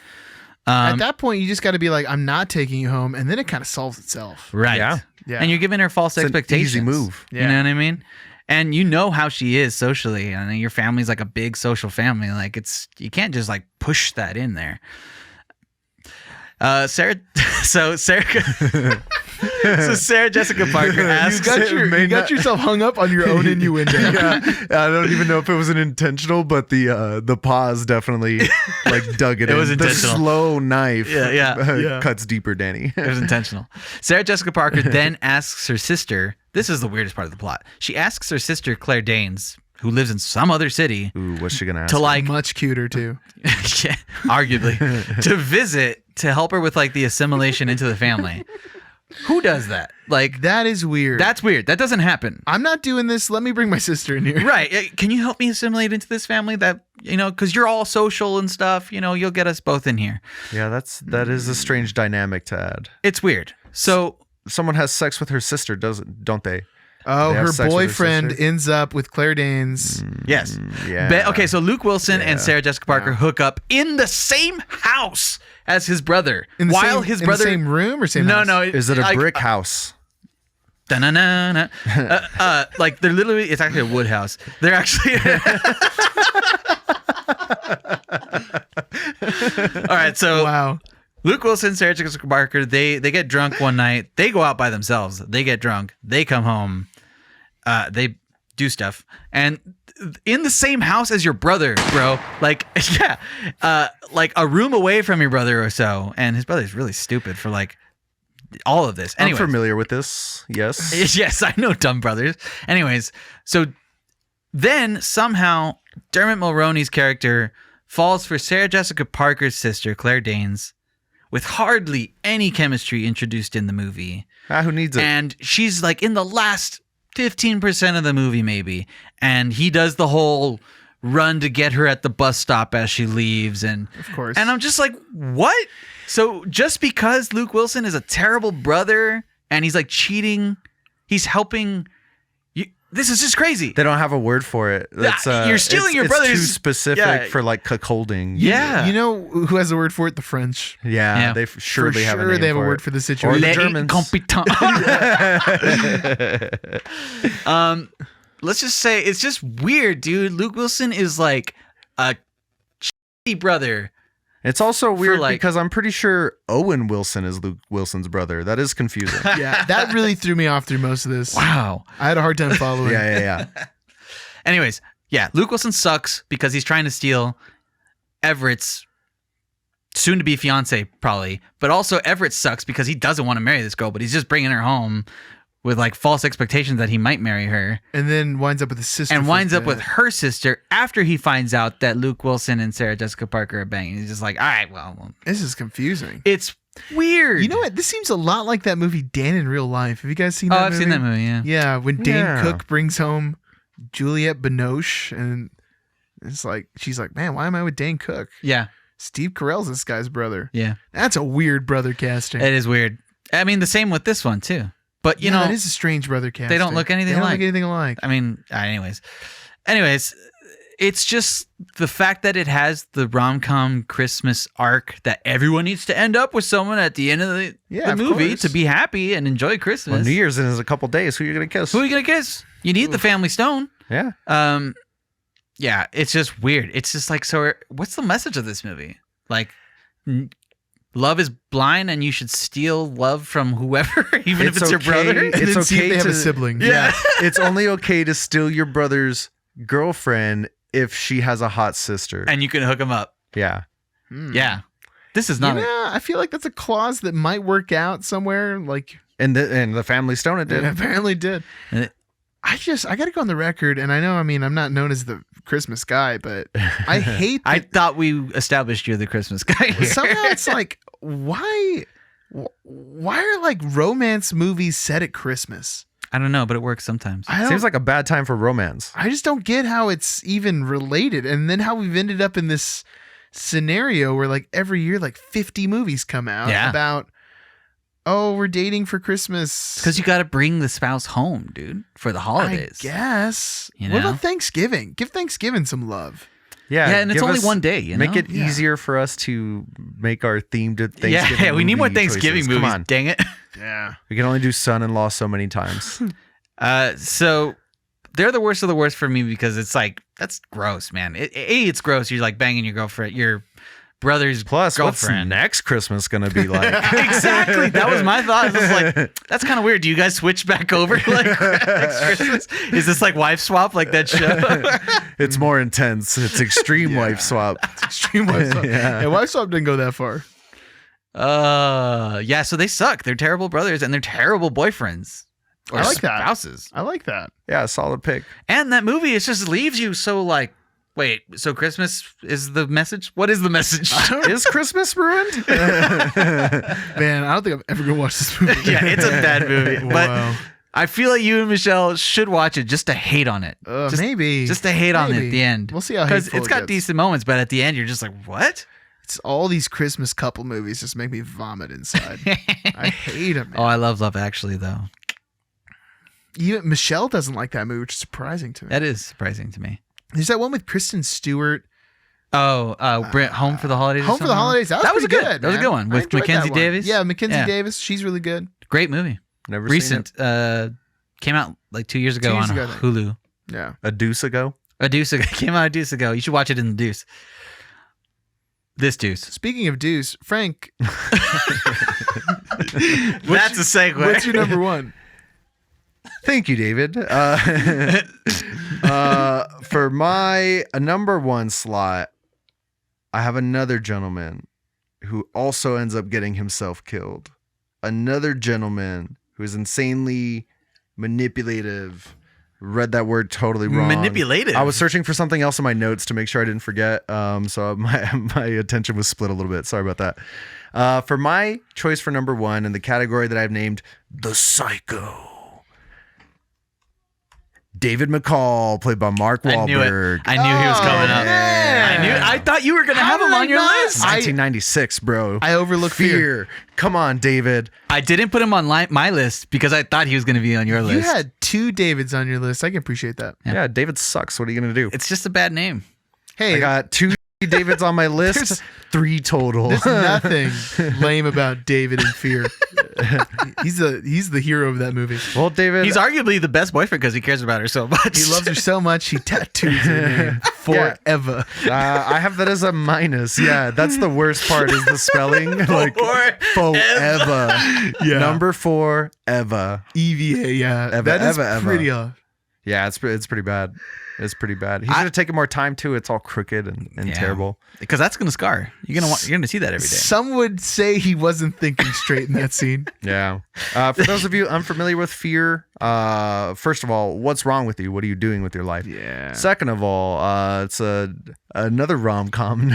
At that point, you just got to be like, I'm not taking you home. And then it kind of solves itself. Right. Yeah. Yeah. And you're giving her false It's an expectations. easy move. You know what I mean? And you know how she is socially. I mean, your family's like a big social family. Like you can't just like push that in there. Sarah. So Sarah. So Sarah Jessica Parker asks. You got yourself hung up on your own innuendo. Yeah, I don't even know if it was an intentional, but the pause definitely like dug it in. It was intentional. The slow knife Yeah. cuts deeper, Danny. It was intentional. Sarah Jessica Parker then asks her sister. This is the weirdest part of the plot. She asks her sister Claire Danes, who lives in some other city, Ooh, what's she gonna ask? to like, Much cuter too. yeah, arguably, to visit to help her with like the assimilation into the family. Who does that? Like, That is weird. that's weird. That doesn't happen. I'm not doing this. Let me bring my sister in here. Right. Can you help me assimilate into this family? That, because you're all social and stuff, you'll get us both in here. Yeah, that is a strange dynamic to add. It's weird. So Someone has sex with her sister, don't they? Oh, They have her sex with her boyfriend sister? ends up with Claire Danes. yes. Yeah. Okay, so Luke Wilson and Sarah Jessica Parker hook up in the same house as his brother. In the while same, his in brother the same room or same house? No. Is it a like, brick house? Da-na-na-na. Like they're literally, it's actually a wood house. They're actually. All right, so Wow. Luke Wilson, Sarah Jessica Parker, they get drunk one night. They go out by themselves. They get drunk. They come home. They do stuff. And in the same house as your brother, bro. Like, yeah. Like a room away from your brother or so. And his brother's really stupid for like all of this. I'm Anyways. familiar with this. Yes. Yes, I know dumb brothers. Anyways, so then somehow Dermot Mulroney's character falls for Sarah Jessica Parker's sister, Claire Danes, with hardly any chemistry introduced in the movie. Who needs it? And she's like in the last 15% of the movie, maybe. And he does the whole run to get her at the bus stop as she leaves. And Of course. and I'm just like, what? So just because Luke Wilson is a terrible brother and he's like cheating, he's helping you. This is just crazy. They don't have a word for it. That's, You're stealing your it's brother's- too specific yeah. for like cuckolding. Yeah. You know who has a word for it? The French. Yeah, Yeah. they surely For have a sure name they have a for word it. for the Or situation. the Les Germans. incompetents. Let's just say it's just weird, dude. Luke Wilson is like a shitty brother. It's also weird like- because I'm pretty sure Owen Wilson is Luke Wilson's brother. That is confusing. Yeah, that really threw me off through most of this. Wow. I had a hard time following. yeah. Anyways, yeah, Luke Wilson sucks because he's trying to steal Everett's soon-to-be fiance, probably. But also Everett sucks because he doesn't want to marry this girl, but he's just bringing her home with like false expectations that he might marry her, And then winds up with his sister. and for winds up that. with her sister after he finds out that Luke Wilson and Sarah Jessica Parker are banging. He's just like, all right, well, This is confusing. it's weird. You know what? This seems a lot like that movie Dan in Real Life. Have you guys seen Oh, that I've movie? seen that movie, yeah. Yeah, when Dane Yeah. Cook brings home Juliette Binoche, and it's like she's like, "Man, why am I with Dane Cook? Yeah, Steve Carell's this guy's brother. yeah. That's a weird brother casting. It is weird. I mean, the same with this one, too. But, you know, it is a strange brother casting. they don't look anything They don't alike. look anything alike. I mean, anyways, it's just the fact that it has the rom-com Christmas arc that everyone needs to end up with someone at the end of the Of movie course. to be happy and enjoy Christmas. Well, New Year's in is a couple days. Who are you gonna kiss? Who are you gonna kiss? You need the family stone. Yeah. Yeah, it's just weird. It's just like, so what's the message of this movie? Like, love is blind and you should steal love from whoever, even if it's your okay. brother. And It's then see if okay they have a to- sibling. Yeah. It's only okay to steal your brother's girlfriend if she has a hot sister. And you can hook them up. Yeah. Hmm. Yeah. This is not Yeah, I feel like that's a clause that might work out somewhere. Like, And the family stone it did. it apparently did. Uh, I got to go on the record, and I know, I mean, I'm not known as the Christmas guy, but I hate I that thought we established you're the Christmas guy here. somehow it's like, why are like romance movies set at Christmas? I don't know, but it works sometimes. Seems like a bad time for romance. I just don't get how it's even related, and then how we've ended up in this scenario where like every year like 50 movies come out Yeah. about, oh, we're dating for Christmas. Because you got to bring the spouse home, dude, for the holidays. I guess. You What know? about Thanksgiving? Give Thanksgiving some love. Yeah. Yeah, and it's give only us- one day, you know? Make it Yeah. easier for us to make our themed Thanksgiving. Yeah, we need more movie Thanksgiving choices. movies. Come on. Dang it. Yeah. We can only do son-in-law so many times. So they're the worst of the worst for me because it's like, that's gross, man. It's gross. You're like banging your girlfriend, your brother's Plus, girlfriend. what's next Christmas gonna be like? Exactly. That was my thought. It was like, that's kind of weird. Do you guys switch back over like next Christmas? Is this like wife swap like that show? It's more intense. It's extreme wife swap. Extreme wife swap. Yeah. Yeah, wife swap didn't go that far. Yeah, so they suck. They're terrible brothers and they're terrible boyfriends. Or I like that. spouses. I like that. Yeah, solid pick. And that movie, it just leaves you so like, wait, so Christmas is the message? What is the message? Is Christmas ruined? Man, I don't think I'm ever gonna watch this movie. Yeah, it's a bad movie. But Wow. I feel like you and Michelle should watch it just to hate on it. Maybe. Just to hate on it Maybe. at the end. We'll see how Because hateful it's it got gets. decent moments, but at the end, you're just like, what? It's all these Christmas couple movies just make me vomit inside. I hate them. Oh, I love Love Actually, though. Even Michelle doesn't like that movie, which is surprising to me. That is surprising to me. There's that one with Kristen Stewart. Oh, Home for the Holidays. or Home for the something? Holidays. That was a pretty good. That was a man. good one I with enjoyed Mackenzie that one. Davis. Yeah, Mackenzie Yeah. Davis. She's really good. Great movie. Never Recent. seen it. Came out like 2 years ago 2 years on ago, I think. Hulu. Yeah. A deuce ago. A Deuce ago. Came out a Deuce ago. You should watch it in the Deuce. This Deuce. Speaking of Deuce, Frank, That's a segue. what's your number one? Thank you, David. For my number one slot, I have another gentleman who also ends up getting himself killed. Another gentleman who is insanely manipulative. Read that word totally wrong. Manipulative? I was searching for something else in my notes to make sure I didn't forget. So my attention was split a little bit. Sorry about that. For my choice for number one in the category that I've named The Psycho, David McCall, played by Mark Wahlberg. I knew it. I knew he was coming up. man. I thought you were gonna have How him did on I your not? list. 1996, bro. I overlooked Fear. Come on, David. I didn't put him on my list because I thought he was gonna be on your You list. had two Davids on your list. I can appreciate that. Yeah. Yeah, David sucks. What are you gonna do? It's just a bad name. Hey, I got 2 Davids on my list. 3 total. there's nothing lame about David in Fear. He's the hero of that movie. Well, David, He's arguably the best boyfriend because he cares about her so much. He loves her so much he tattoos her name forever. I have that as a minus. Yeah, that's the worst part is the spelling. Like forever. Yeah. Number 4, Eva. EVA. Yeah, Eva, that is Eva, Eva. pretty off. Yeah, it's pretty bad. It's pretty bad. He should have taken more time too. It's all crooked and Yeah. terrible. because that's gonna scar. You're gonna see that every day. Some would say he wasn't thinking straight in that scene. Yeah. For those of you unfamiliar with Fear, first of all, what's wrong with you? What are you doing with your life? Yeah. Second of all, it's another rom-com.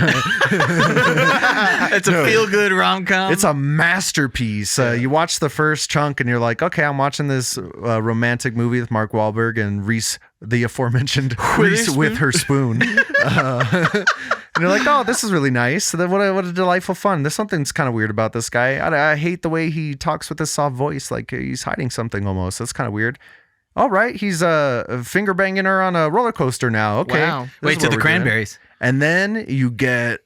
It's a feel-good rom-com. It's a masterpiece. You watch the first chunk and you're like, okay, I'm watching this romantic movie with Mark Wahlberg and Reese, the aforementioned Reese with her spoon. And you're like, oh, this is really nice. So then what a delightful fun. There's something's kind of weird about this guy. I hate the way he talks with this soft voice, like he's hiding something almost. That's kind of weird. All right, he's finger banging her on a roller coaster now. Okay, Wow. this Wait is till what the we're doing. Cranberries. And then you get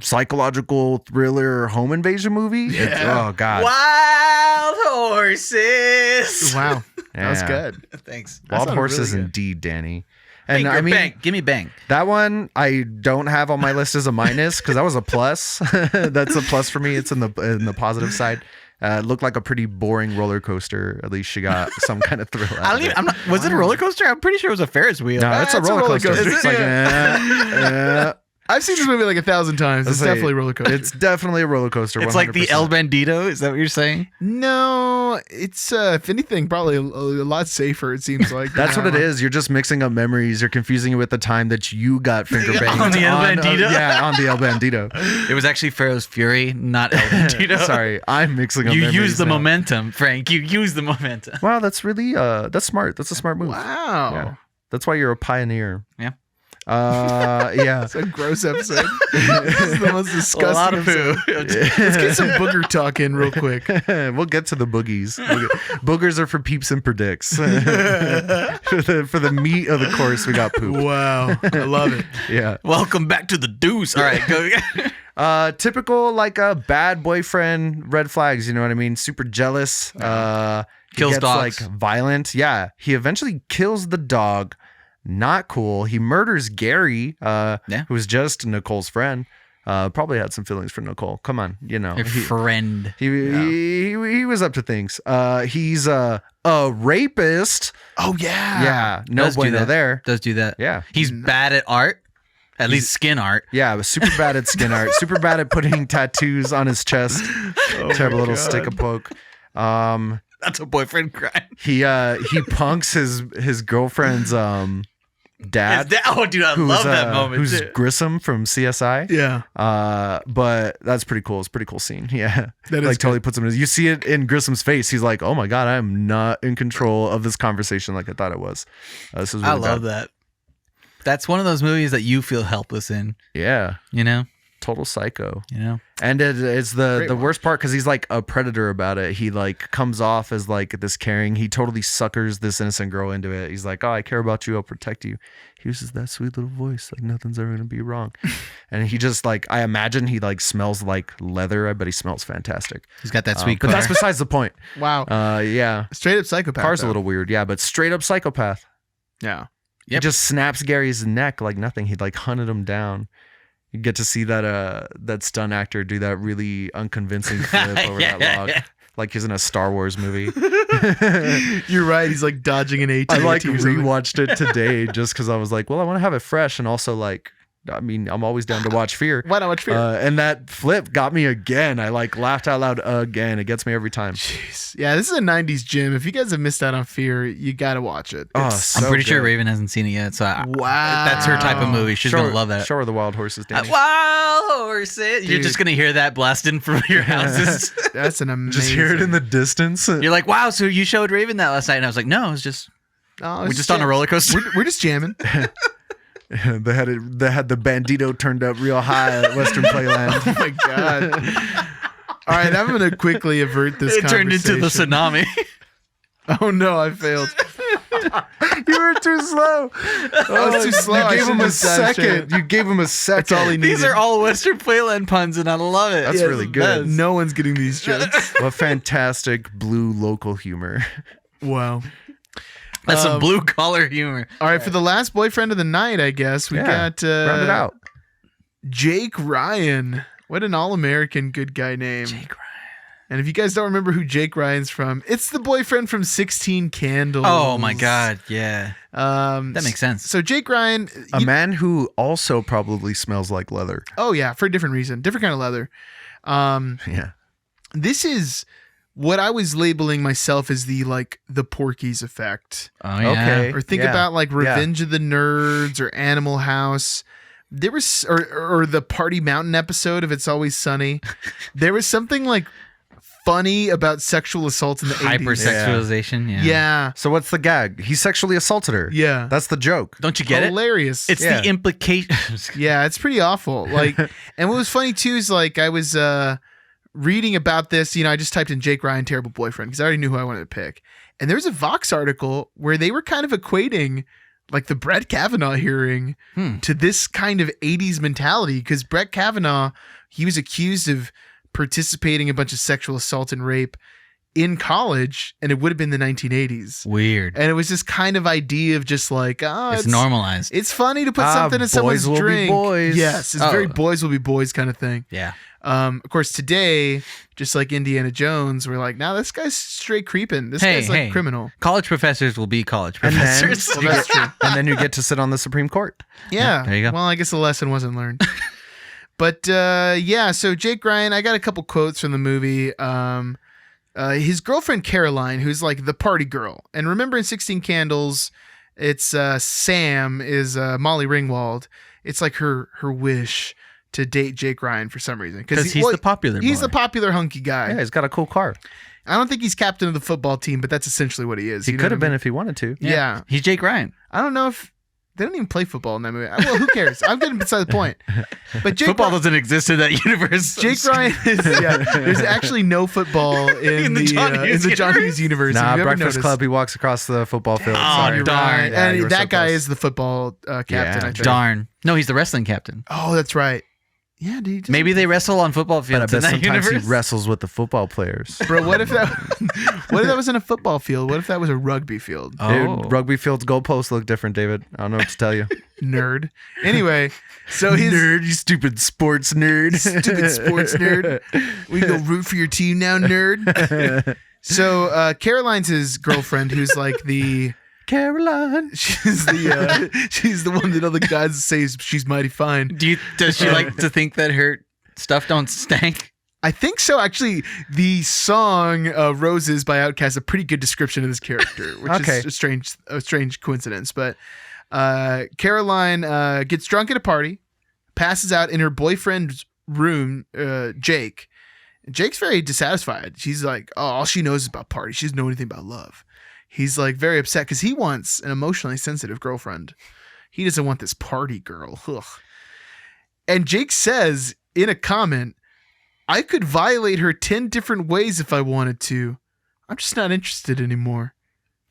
psychological thriller home invasion movie. Yeah. Oh God. Wild horses. Wow. That was Yeah. good. Thanks. Wild sounded horses really good. indeed, Danny. And Finger I mean, bang. Give me bang. that one I don't have on my list as a minus because that was a plus. That's a plus for me. It's in the positive side. It looked like a pretty boring roller coaster. At least she got some kind of thrill out of it. Was it a roller coaster? I'm pretty sure it was a Ferris wheel. No, it's a It's a roller roller coaster. coaster. It's like, I've seen this movie like 1,000 times. It's Let's say definitely a roller coaster. It's definitely a roller coaster. It's like the 100%. El Bandito. Is that what you're saying? No, it's if anything, probably a lot safer. It seems like That's what it is. You're just mixing up memories. You're confusing it with the time that you got finger banged On the El Bandito? yeah, on the El Bandito. It was actually Pharaoh's Fury, not El Bandito. Sorry, I'm mixing up. You memories use the now. momentum, Frank. You use the momentum. Wow, that's really that's smart. That's a smart move. Wow. Yeah. That's why you're a pioneer. Yeah. Yeah. It's a gross episode. This is the most disgusting A lot of episode. poo. Let's get some booger talk in real quick. We'll get to the boogies. Boogers are for peeps and predicts. for the meat of the course, we got poop. Wow. I love it. Yeah. Welcome back to the deuce. All right, go. Typical like a bad boyfriend, red flags, you know what I mean? Super jealous. He Kills gets, dogs. like violent. Yeah. He eventually kills the dog. Not cool. He murders Gary, who was just Nicole's friend. Probably had some feelings for Nicole. Come on, Your friend. He was up to things. He's a rapist. Oh yeah. Yeah, no Does do bueno that. there. Does do that. Yeah. He's bad at art. At least skin art. Yeah, was super bad at skin art. Super bad at putting tattoos on his chest. Terrible little stick of poke. That's a boyfriend crime. He punks his girlfriend's dad. Oh, dude, I love that moment. Who's too. Grissom from CSI. Yeah. But that's pretty cool. It's a pretty cool scene. Yeah. That is like totally good. puts him in. You see it in Grissom's face. He's like, oh my God, I am not in control of this conversation like I thought it was. This is really I love bad. that. That's one of those movies that you feel helpless in. Yeah. You know? Total psycho. You know? And it's the Great worst part because he's like a predator about it. He like comes off as like this caring. He totally suckers this innocent girl into it. He's like, oh, I care about you. I'll protect you. He uses that sweet little voice. Like nothing's ever going to be wrong. And he just like, I imagine he like smells like leather. I bet he smells fantastic. He's got that sweet But car. that's besides the point. Wow. Yeah. Straight up psychopath. Car's a though. little weird. Yeah. But straight up psychopath. Yeah. Yep. He just snaps Gary's neck like nothing. He'd like hunted him down. You get to see that stunt actor do that really unconvincing flip over that log, like he's in a Star Wars movie. You're right. He's like dodging an AT. I like rewatched it today just because I was like, well, I want to have it fresh, and also like, I mean, I'm always down to watch Fear. Why not watch Fear? And that flip got me again. I like laughed out loud again. It gets me every time. Jeez. Yeah, this is a 90s gym. If you guys have missed out on Fear, you got to watch it. Oh, It's- so I'm pretty sure good. Raven hasn't seen it yet, so Wow. that's her type of movie. She's gonna love that. Show her the wild horses, Danny. Wild horses. You're Dude. just gonna hear that blasting from your houses. That's an amazing. Just hear it in the distance. You're like, wow. So you showed Raven that last night, and I was like, no, it was just Oh, we're it's just on a roller coaster. We're just jamming. They had the bandito turned up real high at Western Playland. Oh my god. All right, I'm gonna quickly avert this. It turned into the conversation. tsunami. Oh no, I failed. You were too slow. I was too slow. I You gave him a should've just done second. You gave him a second. That's all he needed. These are all Western Playland puns, and I love it. That's really good. No one's getting these jokes. What fantastic blue local humor. Wow. That's some blue collar humor. All right, for the last boyfriend of the night, I guess we got Round it out. Jake Ryan. What an all-American good guy name. Jake Ryan. And if you guys don't remember who Jake Ryan's from, it's the boyfriend from 16 Candles. Oh my God, yeah, that makes sense. So Jake Ryan, A man who also probably smells like leather. oh yeah, for a different reason, different kind of leather. Yeah. This is what I was labeling myself as the Porky's effect. Oh yeah. Okay. Or think Yeah. about like Yeah. Revenge of the Nerds or Animal House. There was or the Party Mountain episode of It's Always Sunny. There was something like funny about sexual assault in the 80s. Hypersexualization. Yeah. Yeah. So what's the gag? He sexually assaulted her. Yeah. That's the joke. Don't you get it? Hilarious. It's Yeah. the implication. Yeah, it's pretty awful. Like, and what was funny too is like I was reading about this. You know, I just typed in Jake Ryan terrible boyfriend because I already knew who I wanted to pick. And there was a Vox article where they were kind of equating like the Brett Kavanaugh hearing to this kind of 80s mentality because Brett Kavanaugh, he was accused of participating in a bunch of sexual assault and rape in college, and it would have been the 1980s. Weird. And it was this kind of idea of just like, oh, It's normalized. It's funny to put something in boys someone's will be drink. boys. Yes, it's Oh. very boys will be boys kind of thing. Yeah. Of course, today, just like Indiana Jones, we're like, nah, this guy's straight creeping. This Hey, guy's like hey. criminal. College professors will be college And then, professors. Well, that's true. and then you get to sit on the Supreme Court. Yeah. there you go. Well, I guess the lesson wasn't learned. But yeah, so Jake Ryan, I got a couple quotes from the movie. His girlfriend Caroline, who's like the party girl, and remember in 16 Candles, it's Sam is Molly Ringwald. It's like her wish to date Jake Ryan for some reason Because he's the popular He's boy. the popular hunky guy. Yeah, he's got a cool car. I don't think he's captain of the football team, but that's essentially what he is. He You know could have what I been mean? if he wanted to. Yeah. He's Jake Ryan. I don't know if they don't even play football in that movie. Well, who cares? I'm getting beside the point. But Jake Football doesn't exist in that universe. Jake Ryan is there's actually no football in the John Hughes universe. Nah, Have you ever Breakfast noticed? Club. He walks across the football field. Oh, Sorry. you're darn. Yeah, and you were that so guy close. is the football captain. Yeah, I think. Darn. No, he's the wrestling captain. Oh, that's right. Yeah, dude. Maybe they wrestle on football But I fields bet in that sometimes universe. he wrestles with the football players. Bro, what if that wasn't a football field? What if that was a rugby field? Oh. Dude, rugby field's goalposts look different, David. I don't know what to tell you. nerd. Anyway, so his nerd, you stupid sports nerd. stupid sports nerd. We go root for your team now, nerd. So Caroline's his girlfriend, who's like the Caroline. she's the one that all the guys say she's mighty fine. Does she like to think that her stuff don't stank? I think so. Actually, the song "Roses" by Outkast is a pretty good description of this character, which is a strange coincidence. But Caroline gets drunk at a party, passes out in her boyfriend's room, Jake. Jake's very dissatisfied. She's like, oh, all she knows is about parties. She doesn't know anything about love. He's like very upset because he wants an emotionally sensitive girlfriend. He doesn't want this party girl. Ugh. And Jake says in a comment, I could violate her 10 different ways if I wanted to. I'm just not interested anymore.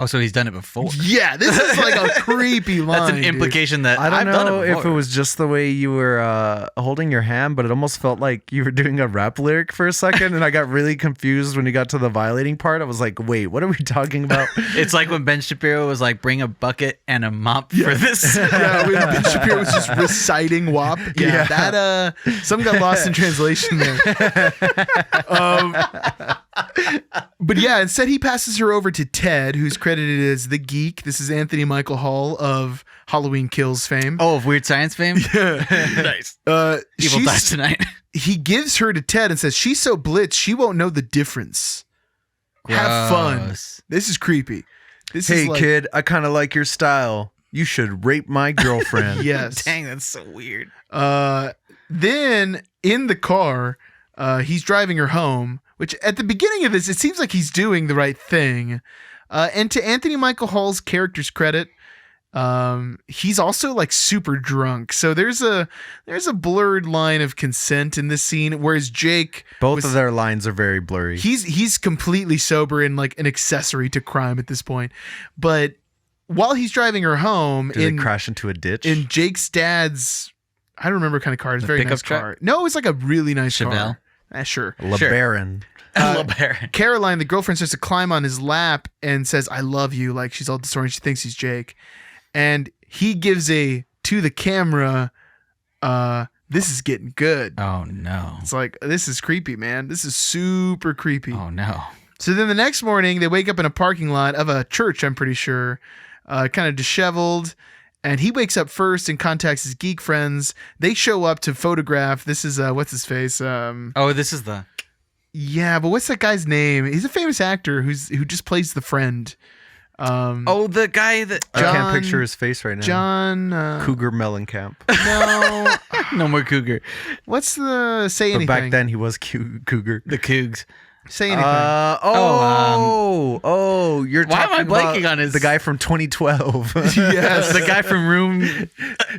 Oh, so he's done it before. Yeah, this is like a creepy line. That's an implication that I don't I've done know it if it before. was just the way you were holding your hand, but it almost felt like you were doing a rap lyric for a second, and I got really confused when you got to the violating part. I was like, wait, what are we talking about? It's like when Ben Shapiro was like, bring a bucket and a mop for this. Yeah, when Ben Shapiro was just reciting WAP. Yeah, that some got lost in translation there. But yeah, instead he passes her over to Ted, who's credited as the geek. This is Anthony Michael Hall of Halloween Kills fame. Oh, of Weird Science fame? Nice. Evil dies tonight. He gives her to Ted and says, she's so blitzed, she won't know the difference. Have fun. Gross. This is creepy. This Hey, is like, kid, I kind of like your style. You should rape my girlfriend. Yes. Dang, that's so weird. Then in the car, he's driving her home, which at the beginning of this, it seems like he's doing the right thing. And to Anthony Michael Hall's character's credit, he's also like super drunk. So there's a blurred line of consent in this scene, whereas Jake, Both of their lines are very blurry. he's completely sober and like an accessory to crime at this point. But while he's driving her home, Do they crash into a ditch? in Jake's dad's, I don't remember what kind of car. It's a very pickup nice truck? car. No, it's like a really nice Chevelle? car. Sure. LeBaron. LeBaron. Caroline, the girlfriend, starts to climb on his lap and says, I love you. Like she's all disoriented. She thinks he's Jake. And he gives to the camera, this is getting good. Oh, no. It's like, this is creepy, man. This is super creepy. Oh, no. So then the next morning, they wake up in a parking lot of a church, I'm pretty sure, kind of disheveled. And he wakes up first and contacts his geek friends. They show up to photograph. This is, what's his face? Oh, this is the... Yeah, but what's that guy's name? He's a famous actor who just plays the friend. Oh, the guy that... I can't John- picture his face right now. John. Cougar Mellencamp. No. No more Cougar. What's the say But anything? back then he was Cougar. The Cougs. Say anything. You're Why am I talking blanking about on his- the guy from 2012. Yes. The guy from Room...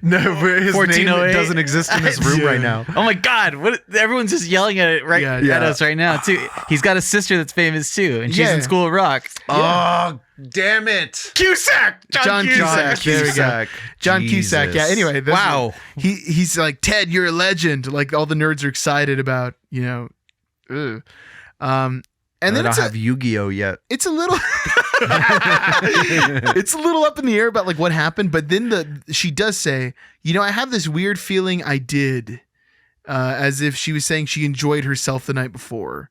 No, but his name 1408. doesn't exist in this room Yeah. right now. Oh my God! What? Everyone's just yelling at it Yeah, at yeah. us right now too. He's got a sister that's famous too, and she's Yeah. in School of Rock. Oh, damn it. Cusack, John Cusack. There we go. Cusack. John Cusack. Yeah. Anyway, this Wow. He's like, Ted, you're a legend. Like all the nerds are excited about, ugh. And And then I it's don't a, have Yu-Gi-Oh yet. it's a little it's a little up in the air about like what happened, but then she does say, I have this weird feeling I did, as if she was saying she enjoyed herself the night before.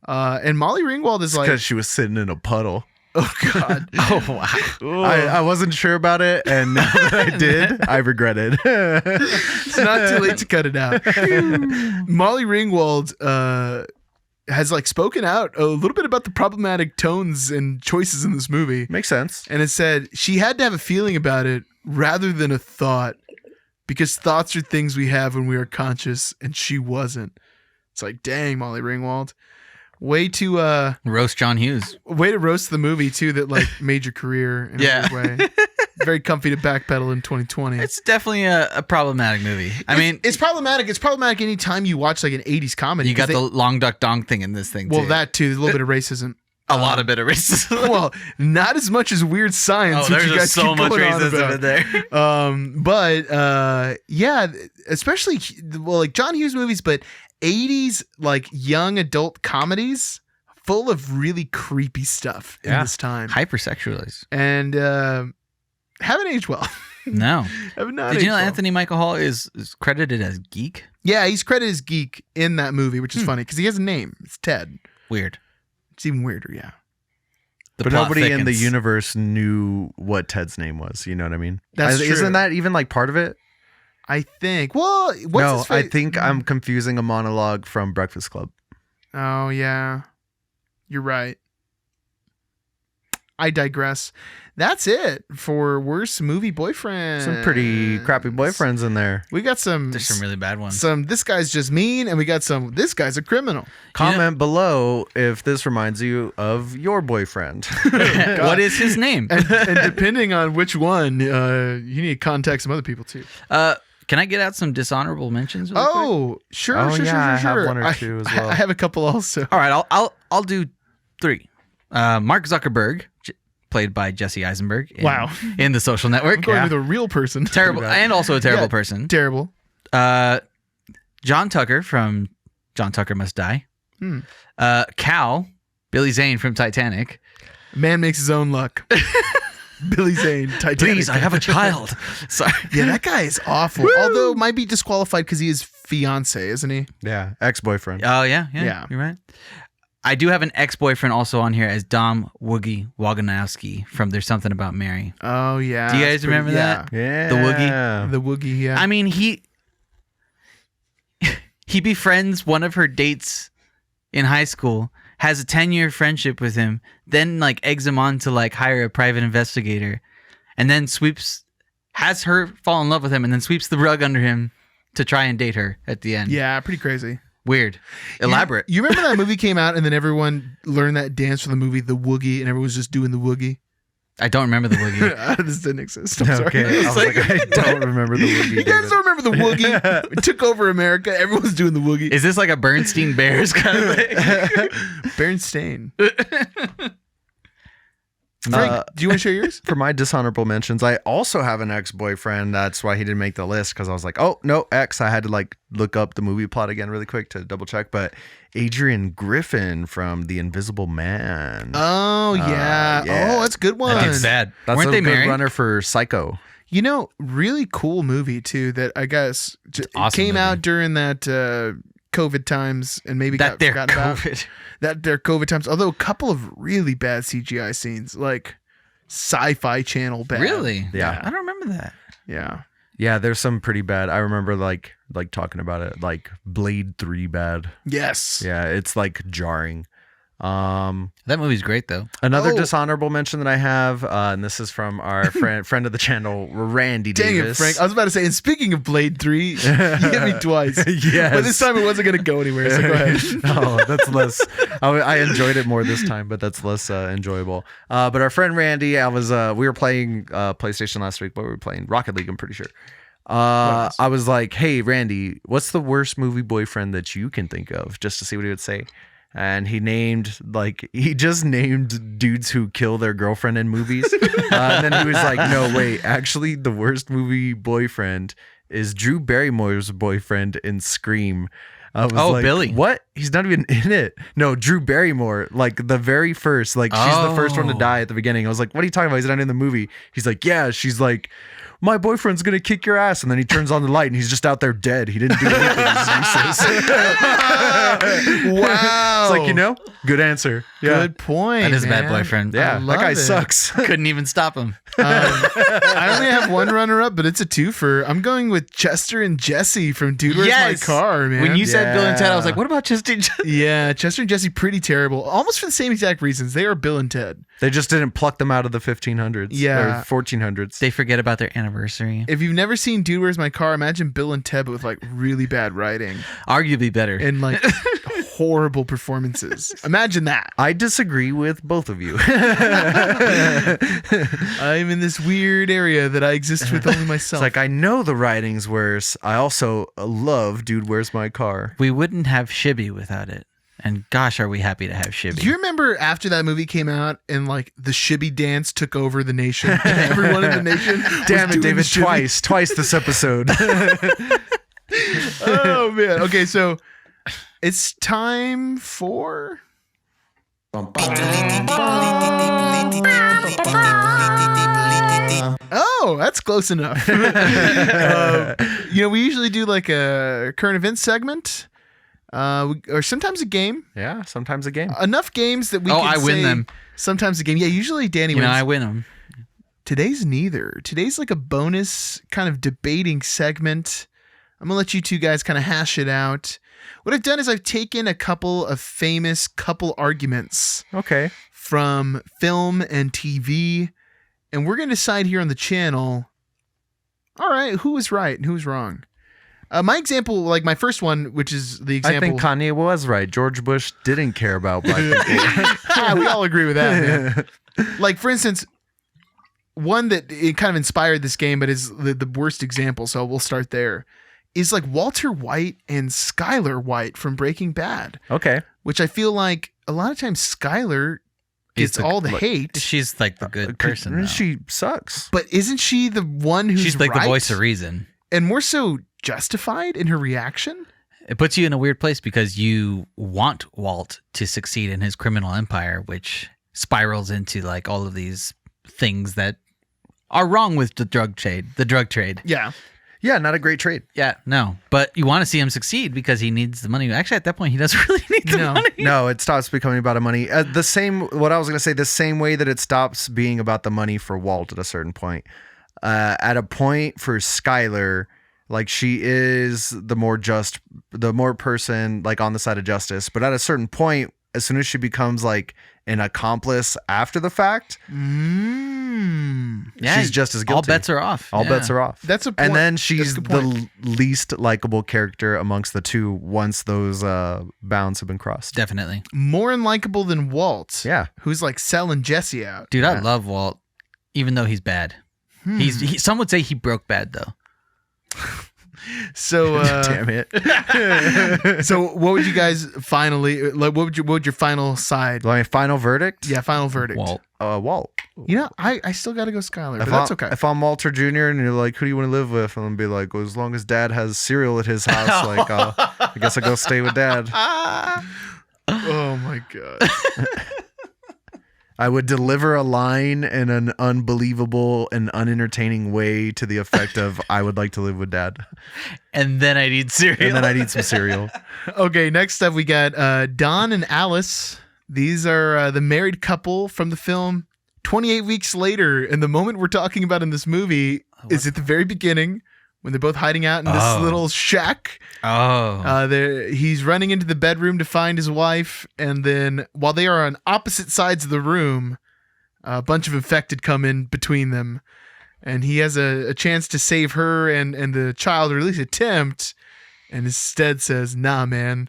And Molly Ringwald is like, Because she was sitting in a puddle. oh God. Oh wow. I wasn't sure about it, and now that I did, I regret it. It's not too late to cut it out. Molly Ringwald has like spoken out a little bit about the problematic tones and choices in this movie. Makes sense. And it said she had to have a feeling about it rather than a thought, because thoughts are things we have when we are conscious, and she wasn't. It's like, dang, Molly Ringwald. Way to Roast John Hughes. roast the movie too that like made your career in Yeah. a weird way. Very comfy to backpedal in 2020. It's definitely a problematic movie. I mean, it's problematic. It's problematic anytime you watch like an 80s comedy. you got 'cause the long duck dong thing in this thing. well, too. that too. There's a little bit of racism. a lot of bit of racism. Well, not as much as Weird Science. Oh, which there's you guys just so keep much going on racism about. in there. But yeah, especially like John Hughes movies, but 80s like young adult comedies full of really creepy stuff in Yeah. this time, Hypersexualized. and haven't aged well. No. Have not Did you know aged well. Anthony Michael Hall is credited as Geek? Yeah, he's credited as Geek in that movie, which is funny because he has a name. It's Ted. Weird. It's even weirder, yeah. The But plot nobody in the thickens. universe knew what Ted's name was. You know what I mean? That's true. Isn't that even like part of it? I think. Well, what's No, his I fa- think I'm confusing a monologue from Breakfast Club. Oh, yeah. You're right. I digress. That's it for worst movie boyfriend. Some pretty crappy boyfriends in there. We got some. There's some really bad ones. This guy's just mean, and we got some. This guy's a criminal. Comment below if this reminds you of your boyfriend. What is his name? And depending on which one, you need to contact some other people too. Can I get out some dishonorable mentions? Really quick? Oh, sure, Oh, sure, yeah, sure, I have sure. one or two as well. I have a couple also. All right, I'll do 3. Mark Zuckerberg, played by Jesse Eisenberg. Wow. In The Social Network. I'm going with a real person. Terrible, and also a terrible Yeah. person. Terrible. John Tucker from John Tucker Must Die. Cal, Billy Zane from Titanic. Man makes his own luck. Billy Zane, Titanic. Please, I have a child. Sorry. Yeah, that guy is awful. Although might be disqualified because he is fiance, isn't he? Yeah, ex-boyfriend. Oh, yeah, Yeah. you're right. I do have an ex-boyfriend also on here as Dom Woogie Waganowski from There's Something About Mary. Oh yeah. Do you guys It's pretty- remember that? Yeah. The Woogie? The Woogie, yeah. I mean, he befriends one of her dates in high school, has a 10-year friendship with him, then like eggs him on to like hire a private investigator, and then has her fall in love with him, and then sweeps the rug under him to try and date her at the end. Yeah, pretty crazy. Weird. Elaborate. You remember that movie came out and then everyone learned that dance from the movie The Woogie and everyone was just doing the Woogie? I don't remember the Woogie. This didn't exist. I'm sorry. Okay, I was like, I don't remember the Woogie. You guys don't remember the Woogie? It took over America. Everyone's doing the Woogie. Is this like a Bernstein Bears kind of thing? Berenstain. Frank, do you want to share yours? For my dishonorable mentions, I also have an ex-boyfriend. That's why he didn't make the list, because I was like, oh, no, ex. I had to like look up the movie plot again really quick to double check. But Adrian Griffin from The Invisible Man. Oh, yeah. yeah. Oh, that's a good one. That dude's sad. That's Weren't a they good married? runner for Psycho. You know, really cool movie, too, that I guess awesome came movie. out during that COVID times and maybe got That they're forgotten about. COVID. That their COVID times, although a couple of really bad CGI scenes, like Sci-Fi Channel bad. Really? Yeah. I don't remember that. Yeah. Yeah, there's some pretty bad. I remember like talking about it, like Blade 3 bad. Yes. Yeah, it's like jarring. That movie's great though. Another Oh. dishonorable mention that I have, and this is from our friend of the channel, Randy Dang Davis. it, Frank. I was about to say, and speaking of Blade 3, you hit me twice. Yes. But this time it wasn't going to go anywhere, so go ahead. No, that's less. I enjoyed it more this time, but that's less enjoyable. But our friend Randy, we were playing PlayStation last week. What were we playing? Rocket League, I'm pretty sure. I was like, hey, Randy, what's the worst movie boyfriend that you can think of? Just to see what he would say. And he just named dudes who kill their girlfriend in movies. And then he was like, no, wait, actually, the worst movie boyfriend is Drew Barrymore's boyfriend in Scream. I was like, Billy. What? He's not even in it. No, Drew Barrymore, like the very first, like she's the first one to die at the beginning. I was like, what are you talking about? He's not in the movie. He's like, yeah, she's like, my boyfriend's gonna kick your ass, and then he turns on the light and he's just out there dead. He didn't do anything. He's useless. Wow. It's like, good answer. Yeah. Good point. That is a bad man. boyfriend. Yeah, I that love guy it. sucks. Couldn't even stop him. I only have one runner up, but it's a twofer. I'm going with Chester and Jesse from Dude, Where's My Car, man? When you said Bill and Ted, I was Yeah. like, what about Chester? Yeah, Chester and Jesse, pretty terrible. Almost for the same exact reasons. They are Bill and Ted. They just didn't pluck them out of the 1500s. Yeah. Or 1400s. They forget about their anniversary. If you've never seen Dude, Where's My Car, imagine Bill and Ted with like really bad writing Arguably better. and like horrible performances. Imagine that. I disagree with both of you. I'm in this weird area that I exist with only It's myself. like, I know the writing's worse. I also love Dude, Where's My Car? We wouldn't have Shibby without it. And gosh, are we happy to have Shibby. Do you remember after that movie came out and like the shibby dance took over the nation? And everyone in the nation was Damn it, doing the David, shibby? twice this episode. Oh man. Okay, so it's time for Oh, that's close enough. We usually do like a current events segment, or sometimes a game. Yeah, sometimes a game. Enough games that we Oh, can I win say them. Sometimes a game. Yeah, usually Danny You know, wins. I win them. Today's neither. Today's like a bonus kind of debating segment. I'm going to let you two guys kind of hash it out. What I've done is I've taken a couple of famous couple arguments Okay. from film and TV, and we're going to decide here on the channel, all right, who was right and who was wrong. My example, like my first one, which is the example. I think Kanye was right. George Bush didn't care about black people. We all agree with that, man. Like, for instance, one that it kind of inspired this game, but is the worst example, so we'll start there, is like Walter White and Skylar White from Breaking Bad, Okay. which I feel like a lot of times Skylar gets all the hate. She's like the good person. Though. She sucks. But isn't she the one who's She's like right? the voice of reason. And more so justified in her reaction? It puts you in a weird place because you want Walt to succeed in his criminal empire, which spirals into like all of these things that are wrong with the drug trade. Yeah. Yeah, not a great trade. Yeah, no. But you want to see him succeed because he needs the money. Actually, at that point, he doesn't really need the money. No, it stops becoming about money. The same way that it stops being about the money for Walt at a certain point. At a point for Skylar, like she is the more person like on the side of justice. But at a certain point, as soon as she becomes like an accomplice after the fact, Yeah, she's just as guilty. All bets are off. All bets are off. That's a point. And then That's she's a good point. the least likable character amongst the two once those bounds have been crossed. Definitely. More unlikable than Walt. Yeah. Who's like selling Jesse out. Dude, I Yeah. love Walt, even though he's bad. Some would say he broke bad, though. So Damn it. so what would you guys finally like what would your final side? My final verdict? Yeah, final verdict. Walt. Walt. You know, I still gotta go Skylar, but If that's I'm, okay. If I'm Walter Jr. and you're like, who do you want to live with? I'm gonna be like, well, as long as Dad has cereal at his house, like, I guess I'll go stay with Dad. Oh my god. I would deliver a line in an unbelievable and unentertaining way to the effect of, I would like to live with Dad. And then I need cereal. And then I'd eat some cereal. Okay, next up we got Don and Alice. These are the married couple from the film 28 Weeks Later. And the moment we're talking about in this movie is at the very beginning when they're both hiding out in this little shack. Oh. He's running into the bedroom to find his wife. And then while they are on opposite sides of the room, a bunch of infected come in between them. And he has a chance to save her and the child, or at least attempt. And instead says, nah, man.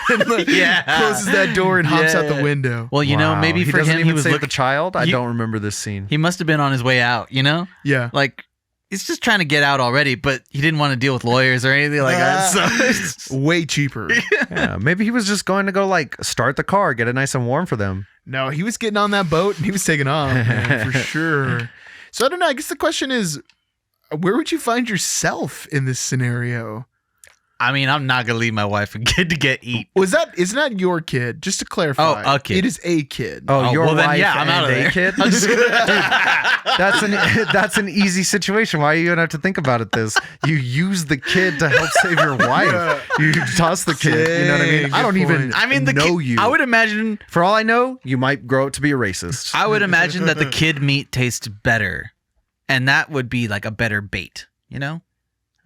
And closes that door and hops out the window. Well, you know, Wow. maybe he for doesn't him, even he was save looking. the child. I don't remember this scene. He must have been on his way out, you know? Yeah. Like, he's just trying to get out already, but he didn't want to deal with lawyers or anything like that. So Way cheaper. Yeah, maybe he was just going to go like start the car, get it nice and warm for them. No, he was getting on that boat and he was taking off, man, for sure. So I don't know. I guess the question is, where would you find yourself in this scenario? I mean, I'm not gonna leave my wife and kid to get eat. It's not your kid, just to clarify. Oh, a kid. It is a kid. Oh, your well, then, wife yeah, I'm out and of there. a kid? Dude, that's an easy situation. Why do you even have to think about it this? You use the kid to help save your wife. You toss the kid. You know what I mean? Dang, I don't good even point. I mean, the know kid, you. I would imagine. For all I know, you might grow up to be a racist. I would imagine that the kid meat tastes better, and that would be like a better bait. You know,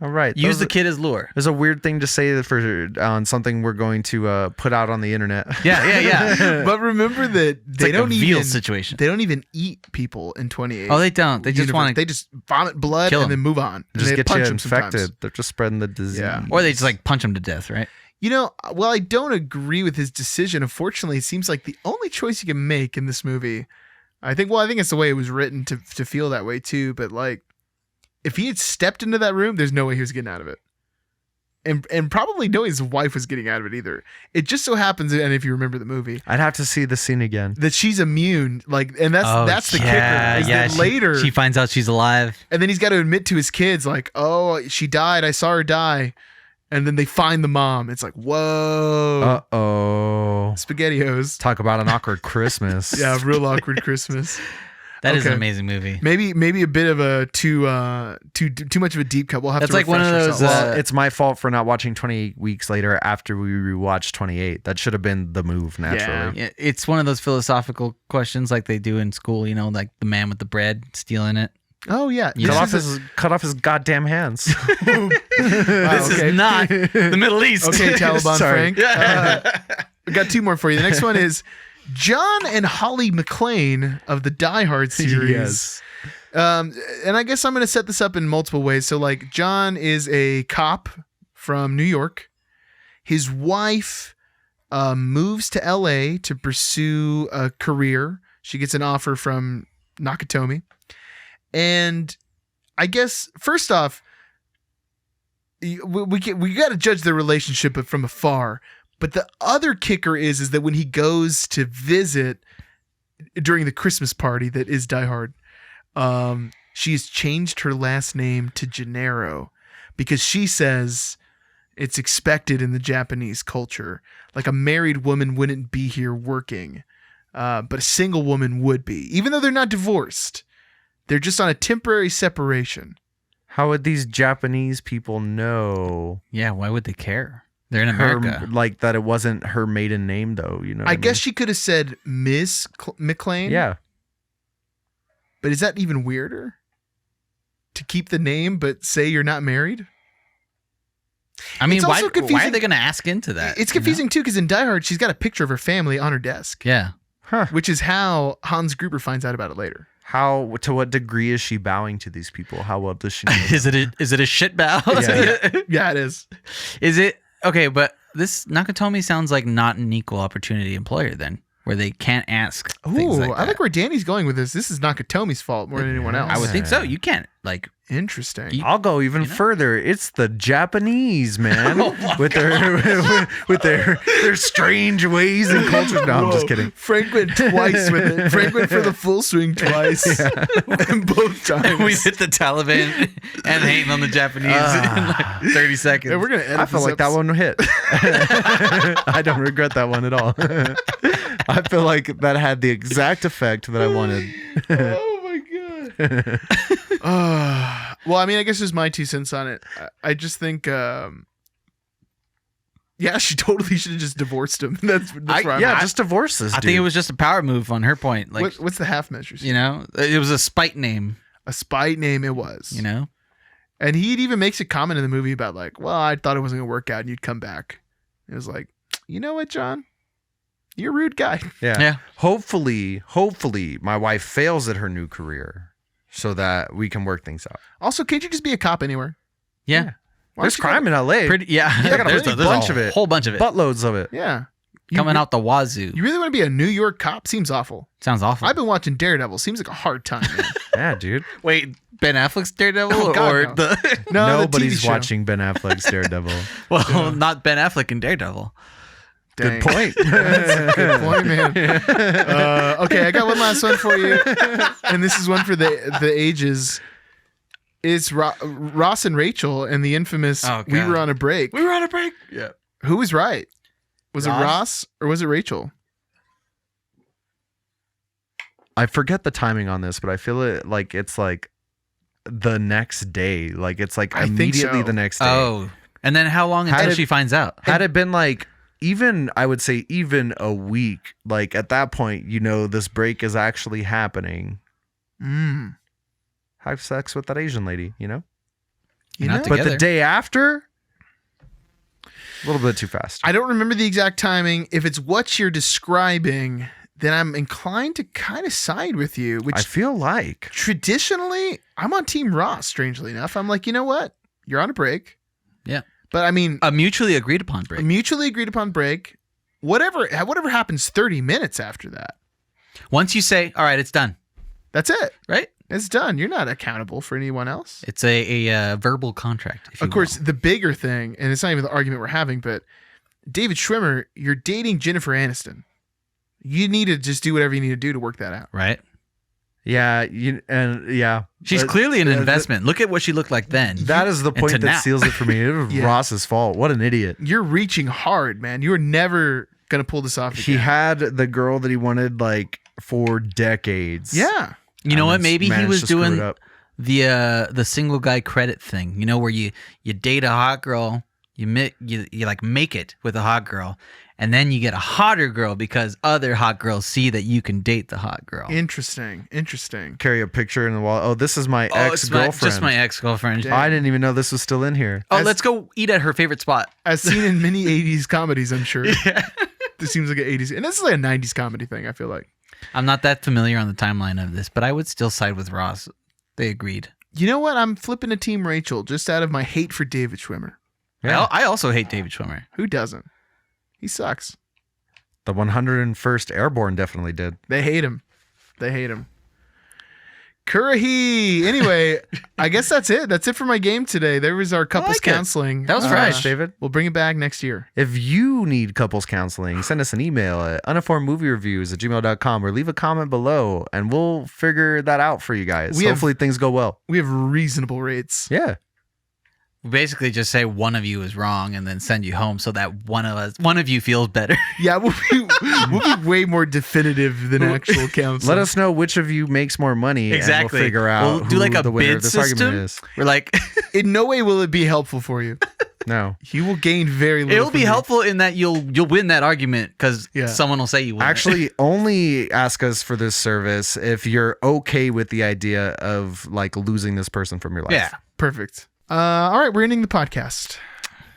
All right. use the kid as lure. There's a weird thing to say for on something we're going to put out on the internet. Yeah. But remember that It's they like don't a veal even situation. they don't even eat people in 28. Oh, they don't. They just want They to, just vomit blood kill and 'em. then move on. And Just they get punch you 'em sometimes. infected. They're just spreading the disease. Yeah. or they just like punch him to death, right? You know, well, I don't agree with his decision. Unfortunately, it seems like the only choice you can make in this movie. I think it's the way it was written to feel that way too. But like, if he had stepped into that room, there's no way he was getting out of it. And probably no his wife was getting out of it either. It just so happens, and if you remember the movie, I'd have to see the scene again. that she's immune. Like, and that's the kicker. Is that later, she finds out she's alive. and then he's got to admit to his kids, like, "Oh, she died. I saw her die." And then they find the mom. It's like, whoa, Uh-oh. SpaghettiOs. Talk about an awkward Christmas. Yeah, real awkward Christmas. That is an Okay. amazing movie. Maybe a bit of a too much of a deep cut. We'll have That's to like one of refresh those, ourselves. Well, it's my fault for not watching 28 weeks later after we rewatched 28. That should have been the move naturally. Yeah, it's one of those philosophical questions like they do in school, like the man with the bread stealing it. Oh yeah, You Cut know? off his goddamn hands. This is not the Middle East. Okay, Taliban Sorry. Frank. We got two more for you. The next one is John and Holly McClane of the Die Hard series. Yes. And I guess I'm going to set this up in multiple ways. So, like, John is a cop from New York. His wife moves to LA to pursue a career. She gets an offer from Nakatomi. And I guess, first off, we got to judge the relationship from afar. But the other kicker is that when he goes to visit during the Christmas party that is Die Hard, she has changed her last name to Gennaro because she says it's expected in the Japanese culture. Like a married woman wouldn't be here working, but a single woman would be. Even though they're not divorced, they're just on a temporary separation. How would these Japanese people know Yeah, why would they care? They're in her, America. like that it wasn't her maiden name though, you know? I guess she could have said Ms. McClane. Yeah. But is that even weirder? To keep the name but say you're not married? I mean, It's why also are confusing- they going to ask into that? It's you know? confusing too because in Die Hard she's got a picture of her family on her desk, Yeah. Huh. which is how Hans Gruber finds out about it later. How to what degree is she bowing to these people? How well does she know? Is it a shit bow? Yeah. Yeah, it is. Is it okay? But this Nakatomi sounds like not an equal opportunity employer then, where they can't ask things Ooh, like I that. like where Danny's going with this. This is Nakatomi's fault more than anyone else. I would think so. You can't like Interesting. You- I'll go even further. It's the Japanese, man, with their strange ways and cultures. No, I'm just Whoa. kidding. Frank went twice with it. Frank went for the full swing twice. And both times. we hit the Taliban and hating on the Japanese in like 30 seconds. Yeah, we're going to edit I feel this like that episode. one hit. I don't regret that one at all. I feel like that had the exact effect that I wanted. Oh my god. Well, I mean, I guess there's my 2 cents on it. I just think, yeah, she totally should have just divorced him. That's where I'm at. Just divorce this I dude. think it was just a power move on her point. Like, What's the half measures? it was a spite name, A spite name it was. And he even makes a comment in the movie about like, well, I thought it wasn't gonna work out and you'd come back. It was like, you know what, John? You're a rude guy. Yeah. Hopefully, my wife fails at her new career so that we can work things out. Also, can't you just be a cop anywhere? Yeah. Why There's don't you crime in LA. Pretty, yeah. They got a there's pretty there's bunch of it. whole bunch of it. Buttloads of it. Yeah. You Coming re- out the wazoo. You really want to be a New York cop? Seems awful. Sounds awful. I've been watching Daredevil. Seems like a hard time, man. Yeah, dude. Wait, Ben Affleck's Daredevil Oh, God, or no. the No, the TV Nobody's show. watching Ben Affleck's Daredevil. well, not Ben Affleck in Daredevil. Dang. Good point. That's a good point, man. Okay, I got one last one for you, and this is one for the ages. It's Ross and Rachel and the infamous Oh, "We God. were on a break." We were on a break. Yeah. Who was right? Was it Ross? Ross or was it Rachel? I forget the timing on this, but I feel it like it's like the next day. Like it's like I think immediately so. the next day. Oh, and then how long until Had it- she finds out? Had it been like I would say even a week, like at that point, this break is actually happening. Mm. Have sex with that Asian lady, You Not know? together. But the day after, a little bit too fast. I don't remember the exact timing. If it's what you're describing, then I'm inclined to kind of side with you. Which I feel like traditionally, I'm on Team Ross. Strangely enough, I'm like, you know what? You're on a break. Yeah. But I mean, A mutually agreed upon a break. mutually agreed upon break. Whatever happens 30 minutes after that, Once you say, all right, it's done, that's it. right? It's done. You're not accountable for anyone else. It's a verbal contract. If you Of course, will. the bigger thing, and it's not even the argument we're having, but David Schwimmer, you're dating Jennifer Aniston. You need to just do whatever you need to do to work that out. Right? yeah, She's But, clearly an uh, investment. Look at what she looked like then. That is the And to point that now. seals it for me. It was Yeah. Ross's fault. What an idiot. You're reaching hard, man. You are never gonna pull this off. He again. had the girl that he wanted like for decades. Yeah. You know what? Maybe he managed was to screw it doing up. the single guy credit thing. You know, where you date a hot girl, you like make it with a hot girl, and then you get a hotter girl because other hot girls see that you can date the hot girl. Interesting. Carry a picture in the wall. Oh, this is my It's ex-girlfriend. just my ex-girlfriend. Dang. I didn't even know this was still in here. Oh, let's go eat at her favorite spot. As seen in many 80s comedies, I'm sure. This seems like an 80s. And this is like a 90s comedy thing, I feel like. I'm not that familiar on the timeline of this, but I would still side with Ross. They agreed. You know what? I'm flipping a Team Rachel just out of my hate for David Schwimmer. Yeah. I also hate David Schwimmer. Who doesn't? He sucks. The 101st Airborne definitely did. They hate him. Kurahi. Anyway, I guess that's it. That's it for my game today. There was our couples like it. counseling. That was fresh. David. We'll bring it back next year. If you need couples counseling, send us an email at uninformedmoviereviews@gmail.com or leave a comment below and we'll figure that out for you guys. Hopefully things go well. We have reasonable rates. Yeah. We basically just say one of you is wrong and then send you home so that one of you feels better. Yeah, we'll be way more definitive than actual counseling. Let us know which of you makes more money and we'll figure out We'll do like who a the winner bid of this system. argument is. We're like, In no way will it be helpful for you. No. You will gain very little. it'll be from me. helpful in that you'll win that argument because Yeah. someone will say you win. Actually, only ask us for this service if you're okay with the idea of like losing this person from your life. Yeah. Perfect. All right, we're ending the podcast.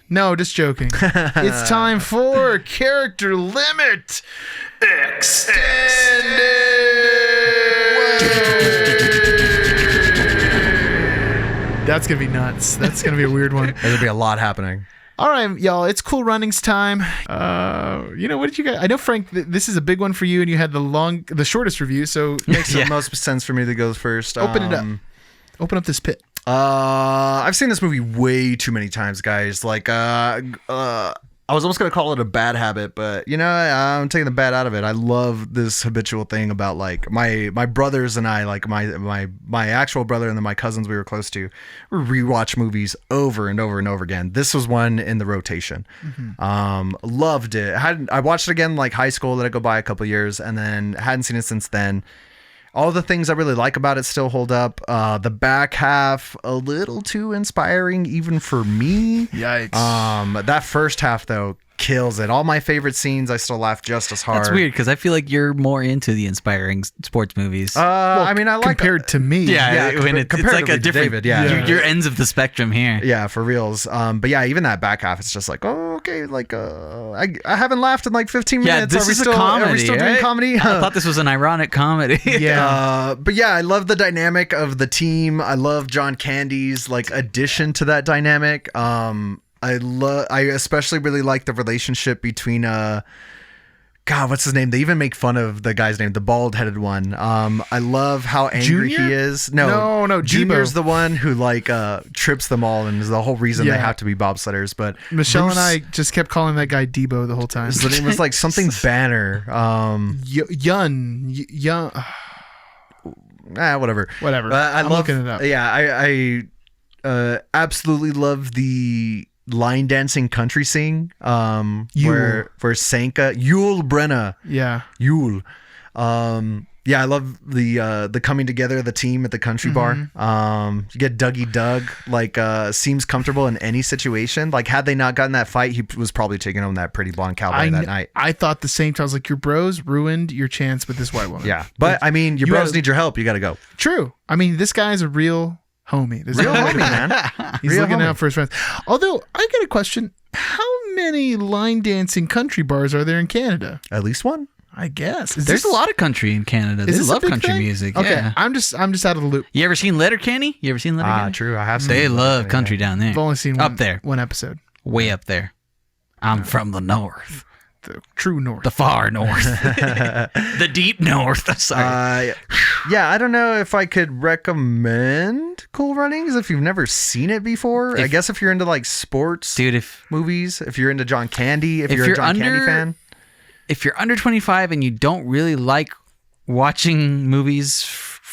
No, just joking. It's time for Character Limit Extended. That's going to be nuts. That's going to be a weird one. There'll be a lot happening. All right, y'all, it's Cool Runnings time. What did you guys... I know, Frank, this is a big one for you, and you had the shortest review, so Makes the most sense for me to go first. open it up. Open up this pit. I've seen this movie way too many times, guys. Like, I was almost gonna call it a bad habit, but I'm taking the bad out of it. I love this habitual thing about like my brothers and I, like my actual brother and then my cousins we were close to, we rewatch movies over and over and over again. This was one in the rotation. Loved it. I watched it again like high school. Let it go by a couple years, and then hadn't seen it since then. All the things I really like about it still hold up. The back half, a little too inspiring even for me. Yikes. That first half, though, kills it. All my favorite scenes, I still laugh just as hard. That's weird because I feel like you're more into the inspiring sports movies. I mean, I like compared to me. when it's like comparatively a to different. David, yeah. Your ends of the spectrum here. Yeah, for reals. But yeah, even that back half, it's just like, oh, okay, like I haven't laughed in like 15 minutes. Yeah, this is still, a comedy. Are we still doing right? comedy? I thought this was an ironic comedy. Yeah. But yeah, I love the dynamic of the team. I love John Candy's like addition to that dynamic. I especially really like the relationship between God, what's his name? They even make fun of the guy's name, the bald-headed one. I love how angry Junior? he is. No, Junior's Debo. the one who like trips them all and is the whole reason they Yeah. have to be bobsledders. But Michelle Bruce- and I just kept calling that guy Debo the whole time. his name was like something Banner. Yun. Whatever. Whatever. I I'm love, looking it up. Yeah, I absolutely love the line dancing country sing. Where Sanka Yule Brenna. Yeah. Yule. Yeah, I love the coming together of the team at the country bar. You get Dougie Doug, like seems comfortable in any situation. Like had they not gotten that fight, he was probably taking home that pretty blonde cowboy that night. I thought the same time. I was like, your bros ruined your chance with this white woman. Yeah, but I mean, your You bros gotta- need your help. You got to go. True. I mean, this guy's a real homie. There's Real no homie, way. man. He's Real looking homie. out for his friends. Although, I got a question. How many line dancing country bars are there in Canada? At least one. I guess. There's a lot of country in Canada. They Is this a love big country thing? music. Okay, Yeah. I'm just out of the loop. You ever seen Letterkenny? You ever seen Letterkenny? True. I have. They seen love it. country down there. I've only seen Up there. one episode. Way up there. I'm from the north. The true north. The far north. The deep north. Sorry. Yeah, I don't know if I could recommend Cool Runnings if you've never seen it before. I guess if you're into like sports Dude, if movies, if you're into John Candy, if you're a you're John Candy under- fan. if you're under 25 and you don't really like watching movies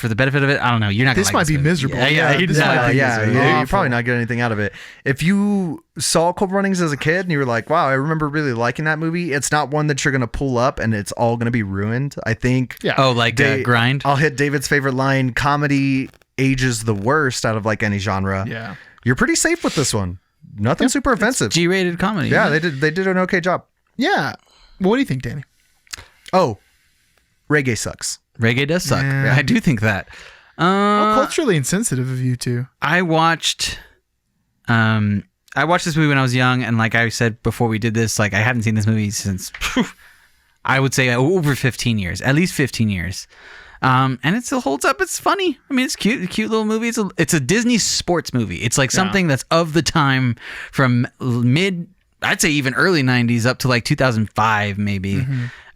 for the benefit of it, I don't know. You're not. This gonna like might be movie. miserable. Yeah, This might be miserable. You're probably not getting anything out of it. If you saw Cool Runnings as a kid and you were like, wow, I remember really liking that movie, it's not one that you're going to pull up and it's all going to be ruined. I think. Yeah. Oh, like Grind? I'll hit David's favorite line, comedy ages the worst out of like any genre. Yeah. You're pretty safe with this one. Nothing super offensive. G-rated comedy. Yeah, they did an okay job. Yeah. What do you think, Danny? Oh, reggae sucks. Reggae does suck. Yeah. I do think that. How culturally insensitive of you two. I watched this movie when I was young, and like I said before we did this, like I haven't seen this movie since I would say over 15 years, at least 15 years. And it still holds up. It's funny. I mean, it's cute, a cute little movie. It's a Disney sports movie. It's like something that's of the time from I'd say even early 90s up to like 2005 maybe.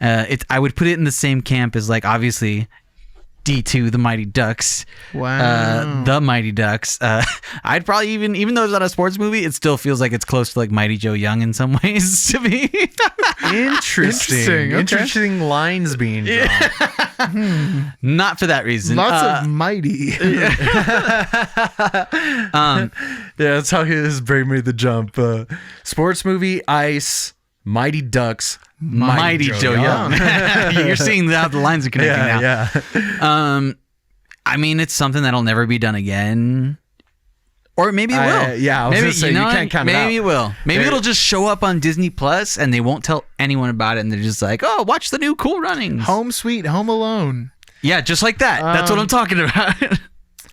I would put it in the same camp as like obviously D2, the Mighty Ducks. Wow. The Mighty Ducks. I'd probably even though it's not a sports movie, it still feels like it's close to like Mighty Joe Young in some ways to me. Interesting. Okay. Interesting lines being drawn. Not for that reason. Lots of mighty. Yeah, that's how his brain made the jump. Sports movie, ice, Mighty Ducks, Mighty Joe Young. You're seeing how the lines are connecting now. Yeah. I mean, it's something that'll never be done again. Or maybe it will. Yeah, I was maybe, gonna say, you can't count it out. Maybe it will. Maybe it'll just show up on Disney Plus and they won't tell anyone about it. And they're just like, oh, watch the new Cool Runnings. Home Sweet Home Alone. Yeah, just like that. That's what I'm talking about.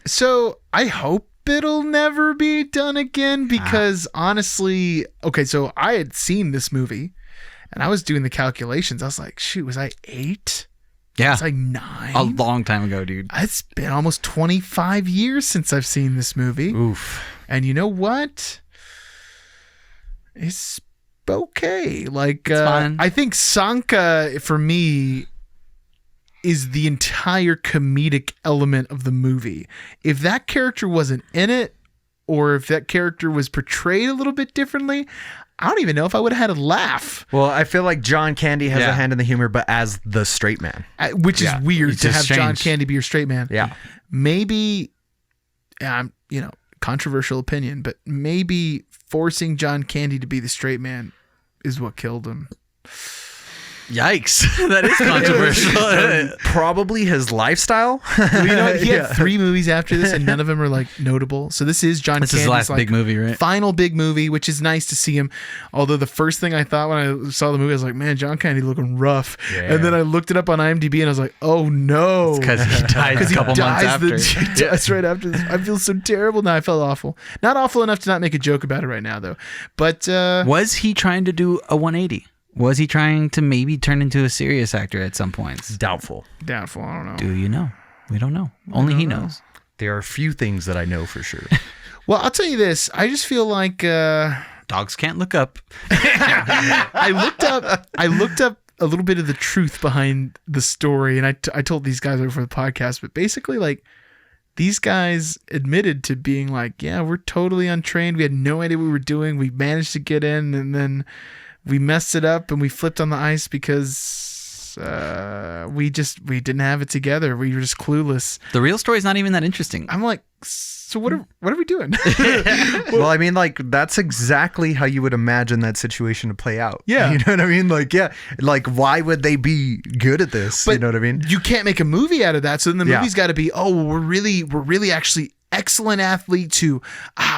So I hope it'll never be done again because honestly, okay, so I had seen this movie and I was doing the calculations. I was like, shoot, was I 8? Yeah. Was I 9? A long time ago, dude. It's been almost 25 years since I've seen this movie. Oof. And you know what? It's okay. Like, It's fine. I think Sanka, for me, is the entire comedic element of the movie. If that character wasn't in it, or if that character was portrayed a little bit differently, I don't even know if I would have had a laugh. Well, I feel like John Candy has a hand in the humor, but as the straight man. Which is weird It's to just have John strange. Candy be your straight man. Yeah. Maybe, controversial opinion, but maybe forcing John Candy to be the straight man is what killed him. Yikes. That is controversial. Probably his lifestyle. Well, you know what? He had 3 movies after this, and none of them are like notable. So this is John This is Candy's his last like, big movie, right? final big movie, which is nice to see him. Although the first thing I thought when I saw the movie, I was like, man, John Candy looking rough. Yeah. And then I looked it up on IMDb and I was like, oh no. Because he died a couple months after. He dies right after this. I feel so terrible now. I felt awful. Not awful enough to not make a joke about it right now, though. But Was he trying to do a 180? Was he trying to maybe turn into a serious actor at some points? Doubtful. doubtful. I don't know. Do you know? We don't know. Only he knows. There are a few things that I know for sure. Well, I'll tell you this. I just feel like Dogs can't look up. I looked up a little bit of the truth behind the story, and I told these guys over the podcast, but basically, like, these guys admitted to being like, yeah, we're totally untrained. We had no idea what we were doing. We managed to get in, and then we messed it up, and we flipped on the ice because we didn't have it together. We were just clueless. The real story is not even that interesting. I'm like, so what are we doing? Well, I mean, like, that's exactly how you would imagine that situation to play out. Yeah. You know what I mean? Like, yeah. Like, why would they be good at this? But you know what I mean? You can't make a movie out of that. So then the Yeah. movie's got to be, oh, we're really actually excellent athletes who,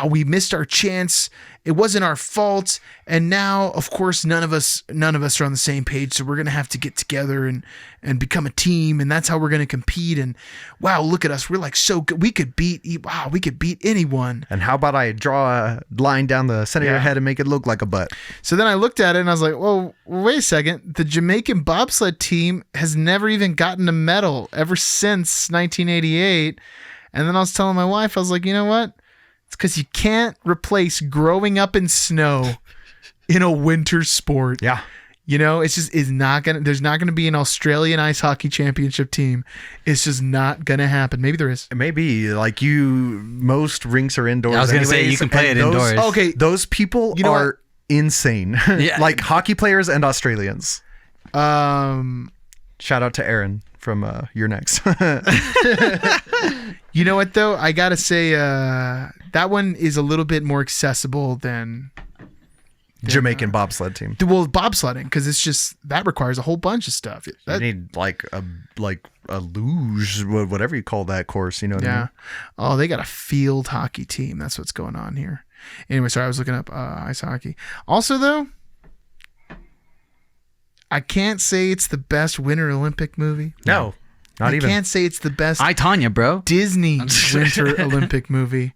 we missed our chance. It wasn't our fault. And now, of course, none of us are on the same page. So we're going to have to get together and become a team. And that's how we're going to compete. And wow, look at us. We're like so good. We could beat anyone. And how about I draw a line down the center of your head and make it look like a butt? So then I looked at it and I was like, well, wait a second. The Jamaican bobsled team has never even gotten a medal ever since 1988. And then I was telling my wife, I was like, you know what? It's because you can't replace growing up in snow in a winter sport. Yeah. You know, there's not gonna be an Australian ice hockey championship team. It's just not gonna happen. Maybe there is. Maybe, like, most rinks are indoors. I was gonna say, anyways, you can play and it those- indoors. Okay. Those people You know are insane. Yeah. Like hockey players and Australians. Shout out to Aaron from You're Next. You know what though? I gotta say that one is a little bit more accessible than Jamaican bobsled team. well bobsledding, because it's just that requires a whole bunch of stuff. You need like a luge, whatever you call that course. You know what I mean? Oh, they got a field hockey team. That's what's going on here. Anyway, sorry, I was looking up ice hockey. Also, though, I can't say it's the best Winter Olympic movie. No, not even. I can't say it's the best I, Tonya, bro. Disney Winter Olympic movie.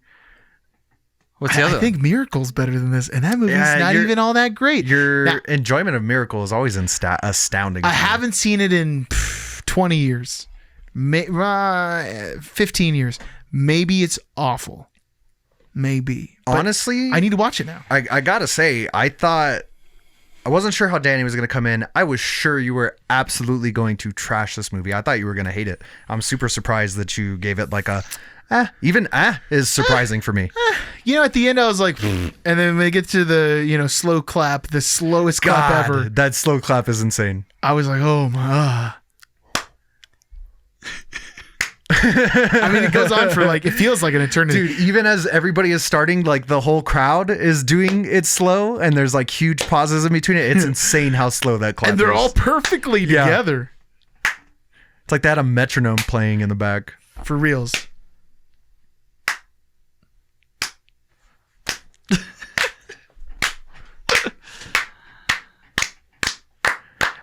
What's the other I think Miracle's better than this, and that movie's not even all that great. Your Now, enjoyment of Miracle is always astounding. I haven't seen it in 20 years, 15 years. Maybe it's awful. Maybe. But honestly, I need to watch it now. I gotta say, I wasn't sure how Danny was gonna come in. I was sure you were absolutely going to trash this movie. I thought you were gonna hate it. I'm super surprised that you gave it like a is surprising for me. You know, at the end I was like, and then they get to the slow clap, the slowest clap ever. That slow clap is insane. I was like, oh my. I mean, it goes on for it feels like an eternity. Dude, even as everybody is starting, like the whole crowd is doing it slow, and there's like huge pauses in between it. It's insane how slow that clap is. And they're all perfectly together. It's like they had a metronome playing in the back. For reals.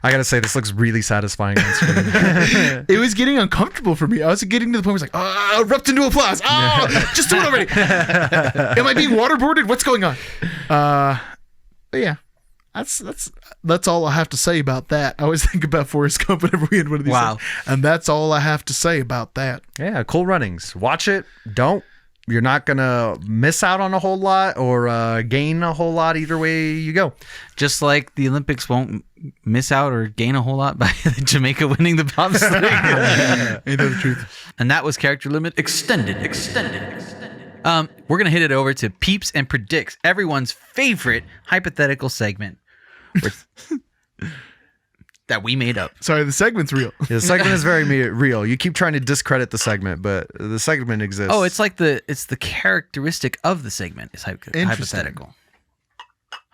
I gotta say, this looks really satisfying on screen. It was getting uncomfortable for me. I was getting to the point where it's like, erupt into applause. Just do it already. Am I being waterboarded? What's going on? But yeah, that's all I have to say about that. I always think about Forrest Gump whenever we had one of these. Wow. Things. And that's all I have to say about that. Yeah, Cool Runnings. Watch it. You're not gonna miss out on a whole lot or gain a whole lot either way you go. Just like the Olympics won't miss out or gain a whole lot by Jamaica winning the bobsledding. Ain't that the truth? And that was Character Limit Extended. We're going to hit it over to Peeps and Predicts, everyone's favorite hypothetical segment that we made up. Sorry, the segment's real. Yeah, the segment is very real. You keep trying to discredit the segment, but the segment exists. Oh, it's like the characteristic of the segment is hypothetical.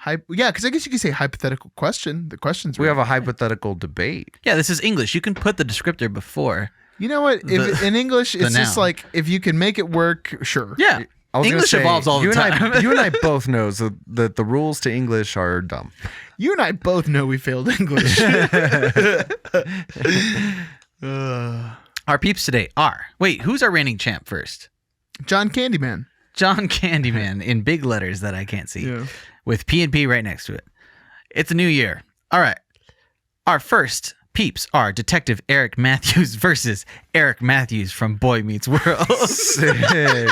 Yeah, because I guess you could say hypothetical question. The question's we real. have a hypothetical debate. Yeah, this is English. You can put the descriptor before. You know what? If in English, it's just noun. like if you can make it work, sure. Yeah. I was gonna English say, evolves all the time. You and I both know that the rules to English are dumb. You and I both know we failed English. Our peeps today are... Wait, who's our reigning champ first? John Candyman. John Candyman in big letters that I can't see. Yeah. With P&P right next to it. It's a new year. All right. Our first peeps are Detective Eric Matthews versus Eric Matthews from Boy Meets World. Sick.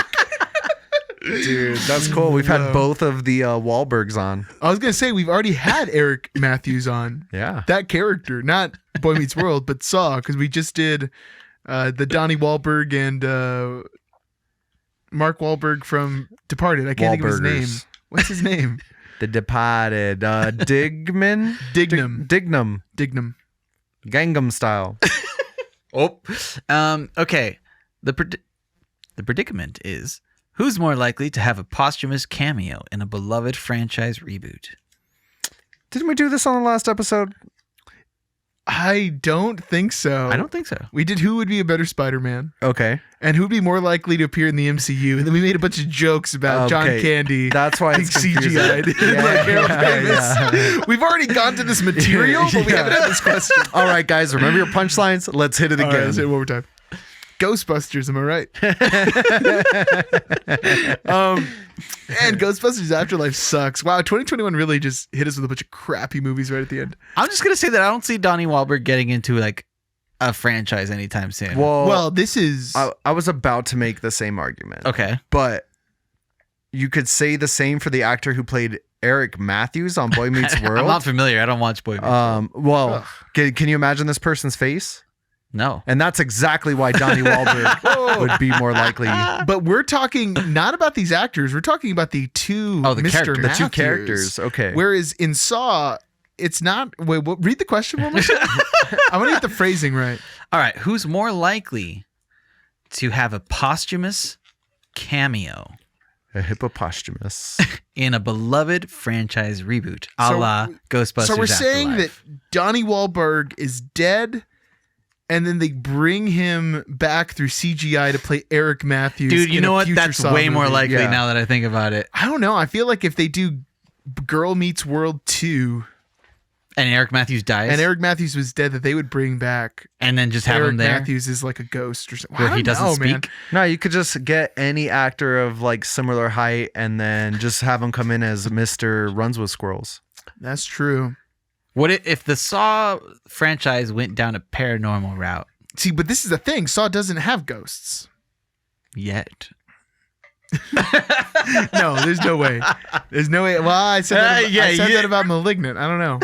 Dude, that's cool. We've had both of the Wahlbergs on. I was going to say, we've already had Eric Matthews on. Yeah. That character, not Boy Meets World, but Saw, because we just did the Donnie Wahlberg and Mark Wahlberg from Departed. I can't think of his name. What's his name? The Departed. Dignam. Gangnam Style. Okay. The predicament is... Who's more likely to have a posthumous cameo in a beloved franchise reboot? Didn't we do this on the last episode? I don't think so. I don't think so. We did who would be a better Spider-Man Okay. and who would be more likely to appear in the MCU. And then we made a bunch of jokes about John Candy. That's why it's confusing. CGI'd. Yeah. We've already gone to this material, but we haven't had this question. All right, guys, remember your punchlines? Let's hit it All right, again. let's say it one more time. Ghostbusters, am I right? And Ghostbusters Afterlife sucks. Wow, 2021 really just hit us with a bunch of crappy movies right at the end. I'm just going to say that I don't see Donnie Wahlberg getting into like a franchise anytime soon. Well, this is... I was about to make the same argument. Okay. But you could say the same for the actor who played Eric Matthews on Boy Meets World. I'm not familiar. I don't watch Boy Meets World. Well, can you imagine this person's face? No. And that's exactly why Donnie Wahlberg would be more likely. But we're talking not about these actors. We're talking about the two Oh, the Mr. characters. The two Matthews. characters. Okay. Whereas in Saw, it's not. Wait, read the question one more time. I want to get the phrasing right. All right. Who's more likely to have a posthumous cameo A hippopotamus. in a beloved franchise reboot, a la Ghostbusters? So we're saying that Afterlife? Donnie Wahlberg is dead, and then they bring him back through CGI to play Eric Matthews. Dude, you in know a what? future That's Saw way more movie. likely Yeah. now that I think about it. I don't know. I feel like if they do Girl Meets World 2 And Eric Matthews dies, and Eric Matthews was dead, that they would bring back and then just have Eric him there Matthews is like a ghost or something. where I he don't doesn't know, speak. man. No, you could just get any actor of like similar height and then just have him come in as Mr. Runs with Squirrels. That's true. What if the Saw franchise went down a paranormal route See, but this is the thing. Saw doesn't have ghosts. yet? No, there's no way. There's no way. Well, I said that, I said that about Malignant. I don't know.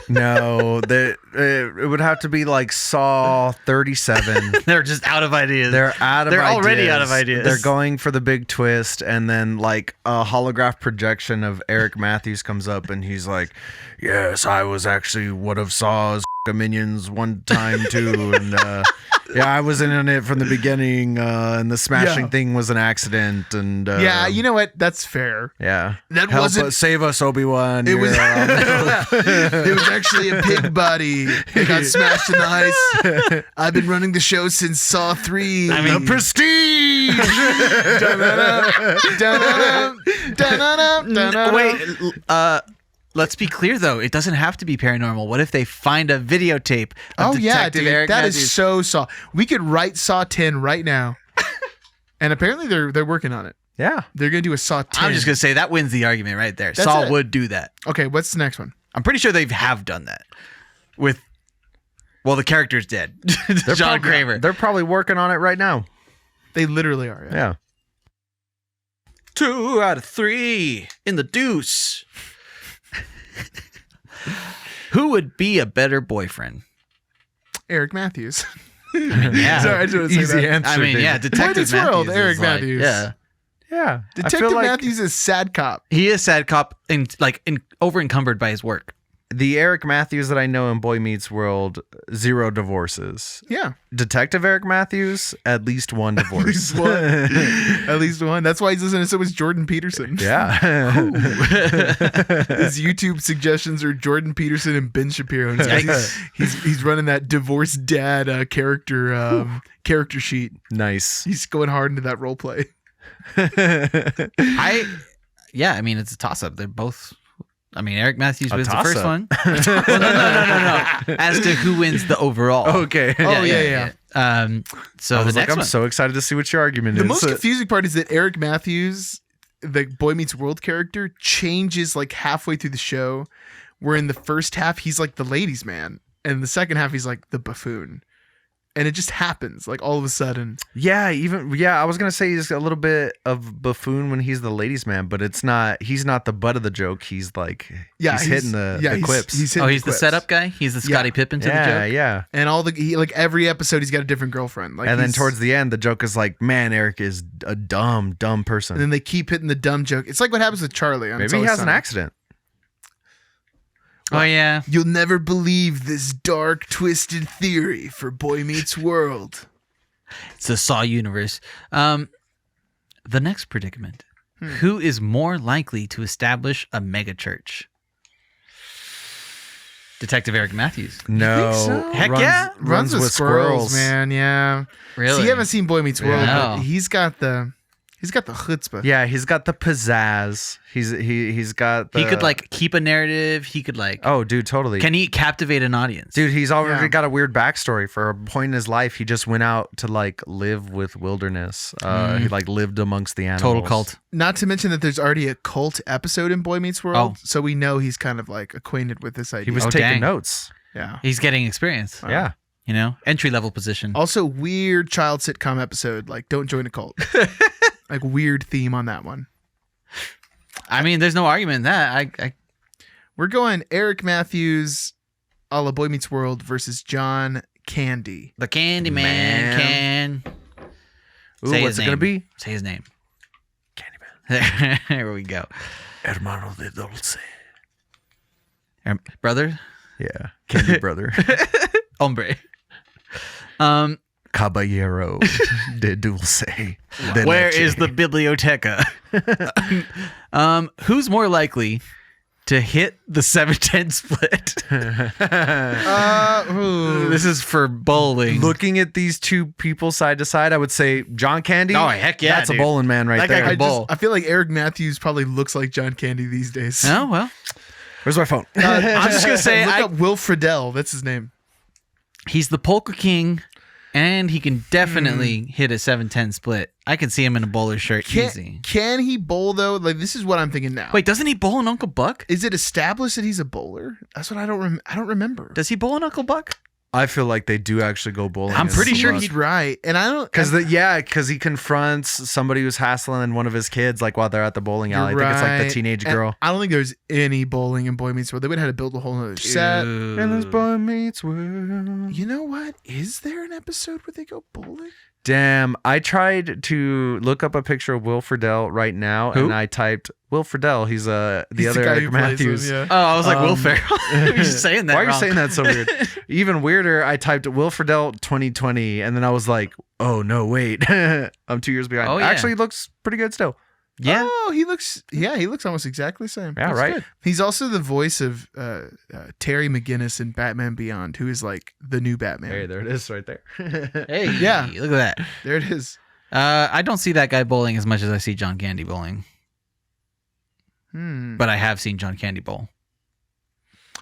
No, it would have to be like Saw 37. They're just out of ideas. They're out of They're ideas. already out of ideas. They're going for the big twist, and then like a holograph projection of Eric Matthews comes up, and he's like, "Yes, I was actually one of Saw's minions one time too, and yeah, I was in it from the beginning, and the smashing Yeah. thing was an accident, and Yeah, you know what? That's fair. yeah, That help wasn't- us, save us, Obi-Wan. It was. Here. It was actually a pig body. It got smashed in the ice. I've been running the show since Saw 3. I mean- The Prestige. Wait, let's be clear though. It doesn't have to be paranormal. What if they find a videotape of Oh yeah, Detective dude, Eric that Matthews? is so Saw. We could write Saw 10 right now, and apparently they're working on it. Yeah. They're gonna do a Saw 10. I'm just gonna say that wins the argument right there. That's Saw it. would do that. Okay, what's the next one? I'm pretty sure they have done that with. Well, the character's dead. They're John probably- Kramer. They're probably working on it right now. They literally are. Yeah. Yeah. 2 out of 3 in the deuce. Who would be a better boyfriend? Eric Matthews. Yeah. Sorry, I just want to say Easy that. answer. I mean, dude. yeah, Detective Meets World, Matthews. Eric is like- Matthews. Yeah. Yeah. I Detective feel like Matthews is sad cop. He is sad cop and over encumbered by his work. the Eric Matthews that I know in Boy Meets World, 0 divorces. Yeah. Detective Eric Matthews, at least 1 divorce. At least one. At least one. That's why he's listening to so much Jordan Peterson. Yeah. His YouTube suggestions are Jordan Peterson and Ben Shapiro. And he's running that divorced dad character sheet. Nice. He's going hard into that role play. I mean, it's a toss up. They're both. I mean, Eric Matthews A wins the first toss-up. one. Well, no. As to who wins the overall. Okay. Oh, yeah. So I the was like, next I'm one. so excited to see what your argument The is. most confusing part is that Eric Matthews, the Boy Meets World character, changes like halfway through the show, where in the first half he's like the ladies' man, and in the second half he's like the buffoon. And it just happens like all of a sudden. Yeah, I was gonna say he's a little bit of buffoon when he's the ladies' man, but it's not. He's not the butt of the joke. He's like, he's hitting the quips. He's Oh, hitting he's the quips. setup guy. He's the Scottie Pippen to the yeah, joke. yeah. And like every episode he's got a different girlfriend. Like And then he's- towards the end, the joke is like, man, Eric is a dumb person. and then they keep hitting the dumb joke. It's like what happens with Charlie. On It's Maybe he Always has an Sunny. accident. Oh yeah. You'll never believe this dark, twisted theory for Boy Meets World. It's the Saw universe. The next predicament. Who is more likely to establish a megachurch? Detective Eric Matthews. No, so? Heck yeah. Runs with squirrels, man. Yeah. Really? So you haven't seen Boy Meets World, No. but he's got the chutzpah. Yeah, he's got the pizzazz. He's got the. He could like keep a narrative. He could like. Oh, dude, totally. Can he captivate an audience? Dude, he's already Yeah. got a weird backstory. For a point in his life, he just went out to like live with wilderness. He like lived amongst the animals. Total cult. Not to mention that there's already a cult episode in Boy Meets World, Oh. so we know he's kind of like acquainted with this idea. He was Oh, taking dang. notes. yeah. He's getting experience. Yeah. You know, entry level position. Also, weird child sitcom episode. Like, don't join a cult. Like, weird theme on that one. I mean, there's no argument in that. I We're going Eric Matthews, a la Boy Meets World versus John Candy. the Candyman Man. can. Ooh, Say what's his it gonna name. be? Say his name. Candyman. There we go. Hermano de Dulce. Brother? Yeah, Candy Brother. Hombre. Caballero de Dulce. de Where leche. is the biblioteca? Who's more likely to hit the 7-10 split? This is for bowling. Looking at these two people side to side, I would say John Candy. Oh, heck yeah, That's dude. a bowling man right That guy there. could bowl. I feel like Eric Matthews probably looks like John Candy these days. Oh, well. Where's my phone? I'm just going to say, Look up Will Friedle. That's his name. he's the polka king, and he can definitely hit a 7-10 split. I can see him in a bowler shirt easy. Can he bowl though? Like this is what I'm thinking now. Wait, doesn't he bowl in Uncle Buck? Is it established that he's a bowler? That's what I don't remember. Does he bowl in Uncle Buck? I feel like they do actually go bowling. I'm in pretty this sure book. he's right, and I don't because he confronts somebody who's hassling one of his kids like while they're at the bowling alley. I think it's like the teenage girl. I don't think there's any bowling in Boy Meets World. They would have had to build a whole other set. And this boy meets world. You know what? Is there an episode where they go bowling? Damn, I tried to look up a picture of Will Friedle right now, Who? and I typed Will Friedle. He's the He's other guy Eric who plays Matthews. him, yeah. Oh, I was like, Will Ferrell. You're just saying that Why are you wrong. saying that so weird? Even weirder, I typed Will Friedle 2020, and then I was like, oh no, wait, I'm 2 years behind. Oh, yeah. Actually, he looks pretty good still. Yeah. Oh, he looks almost exactly the same. Yeah, That's right. good. He's also the voice of Terry McGinnis in Batman Beyond, who is like the new Batman. Hey, there it is, right there. Hey, Yeah. look at that. There it is. I don't see that guy bowling as much as I see John Candy bowling, but I have seen John Candy bowl.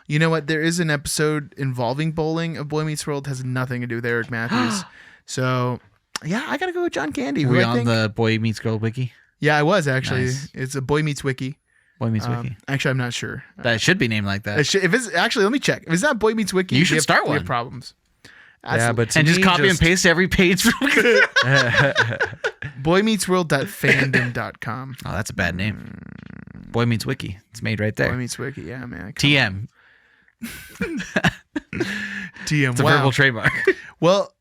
You know what? There is an episode involving bowling of Boy Meets World. Has nothing to do with Eric Matthews. So, yeah, I gotta go with John Candy. Were who we I on think- the Boy Meets Girl wiki? Yeah, I was actually. Nice. It's a Boy Meets Wiki. Boy Meets wiki. Actually, I'm not sure. That should be named like that. If it's actually, let me check. If it's not Boy Meets Wiki, You should we have- start we one. have problems. Yeah, but to And just me, copy and paste every page from. boymeetsworld.fandom.com. Oh, that's a bad name. Boy Meets Wiki. It's made right Boy there. Meets Wiki. Yeah, man. TM. TM. It's a Wow. verbal trademark. Well,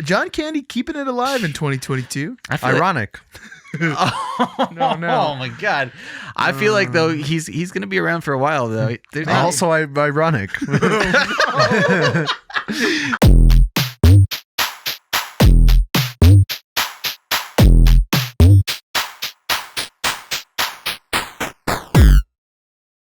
John Candy keeping it alive in 2022. I feel like- ironic. No. Oh my god! I feel like though he's gonna be around for a while though. There's Also ironic.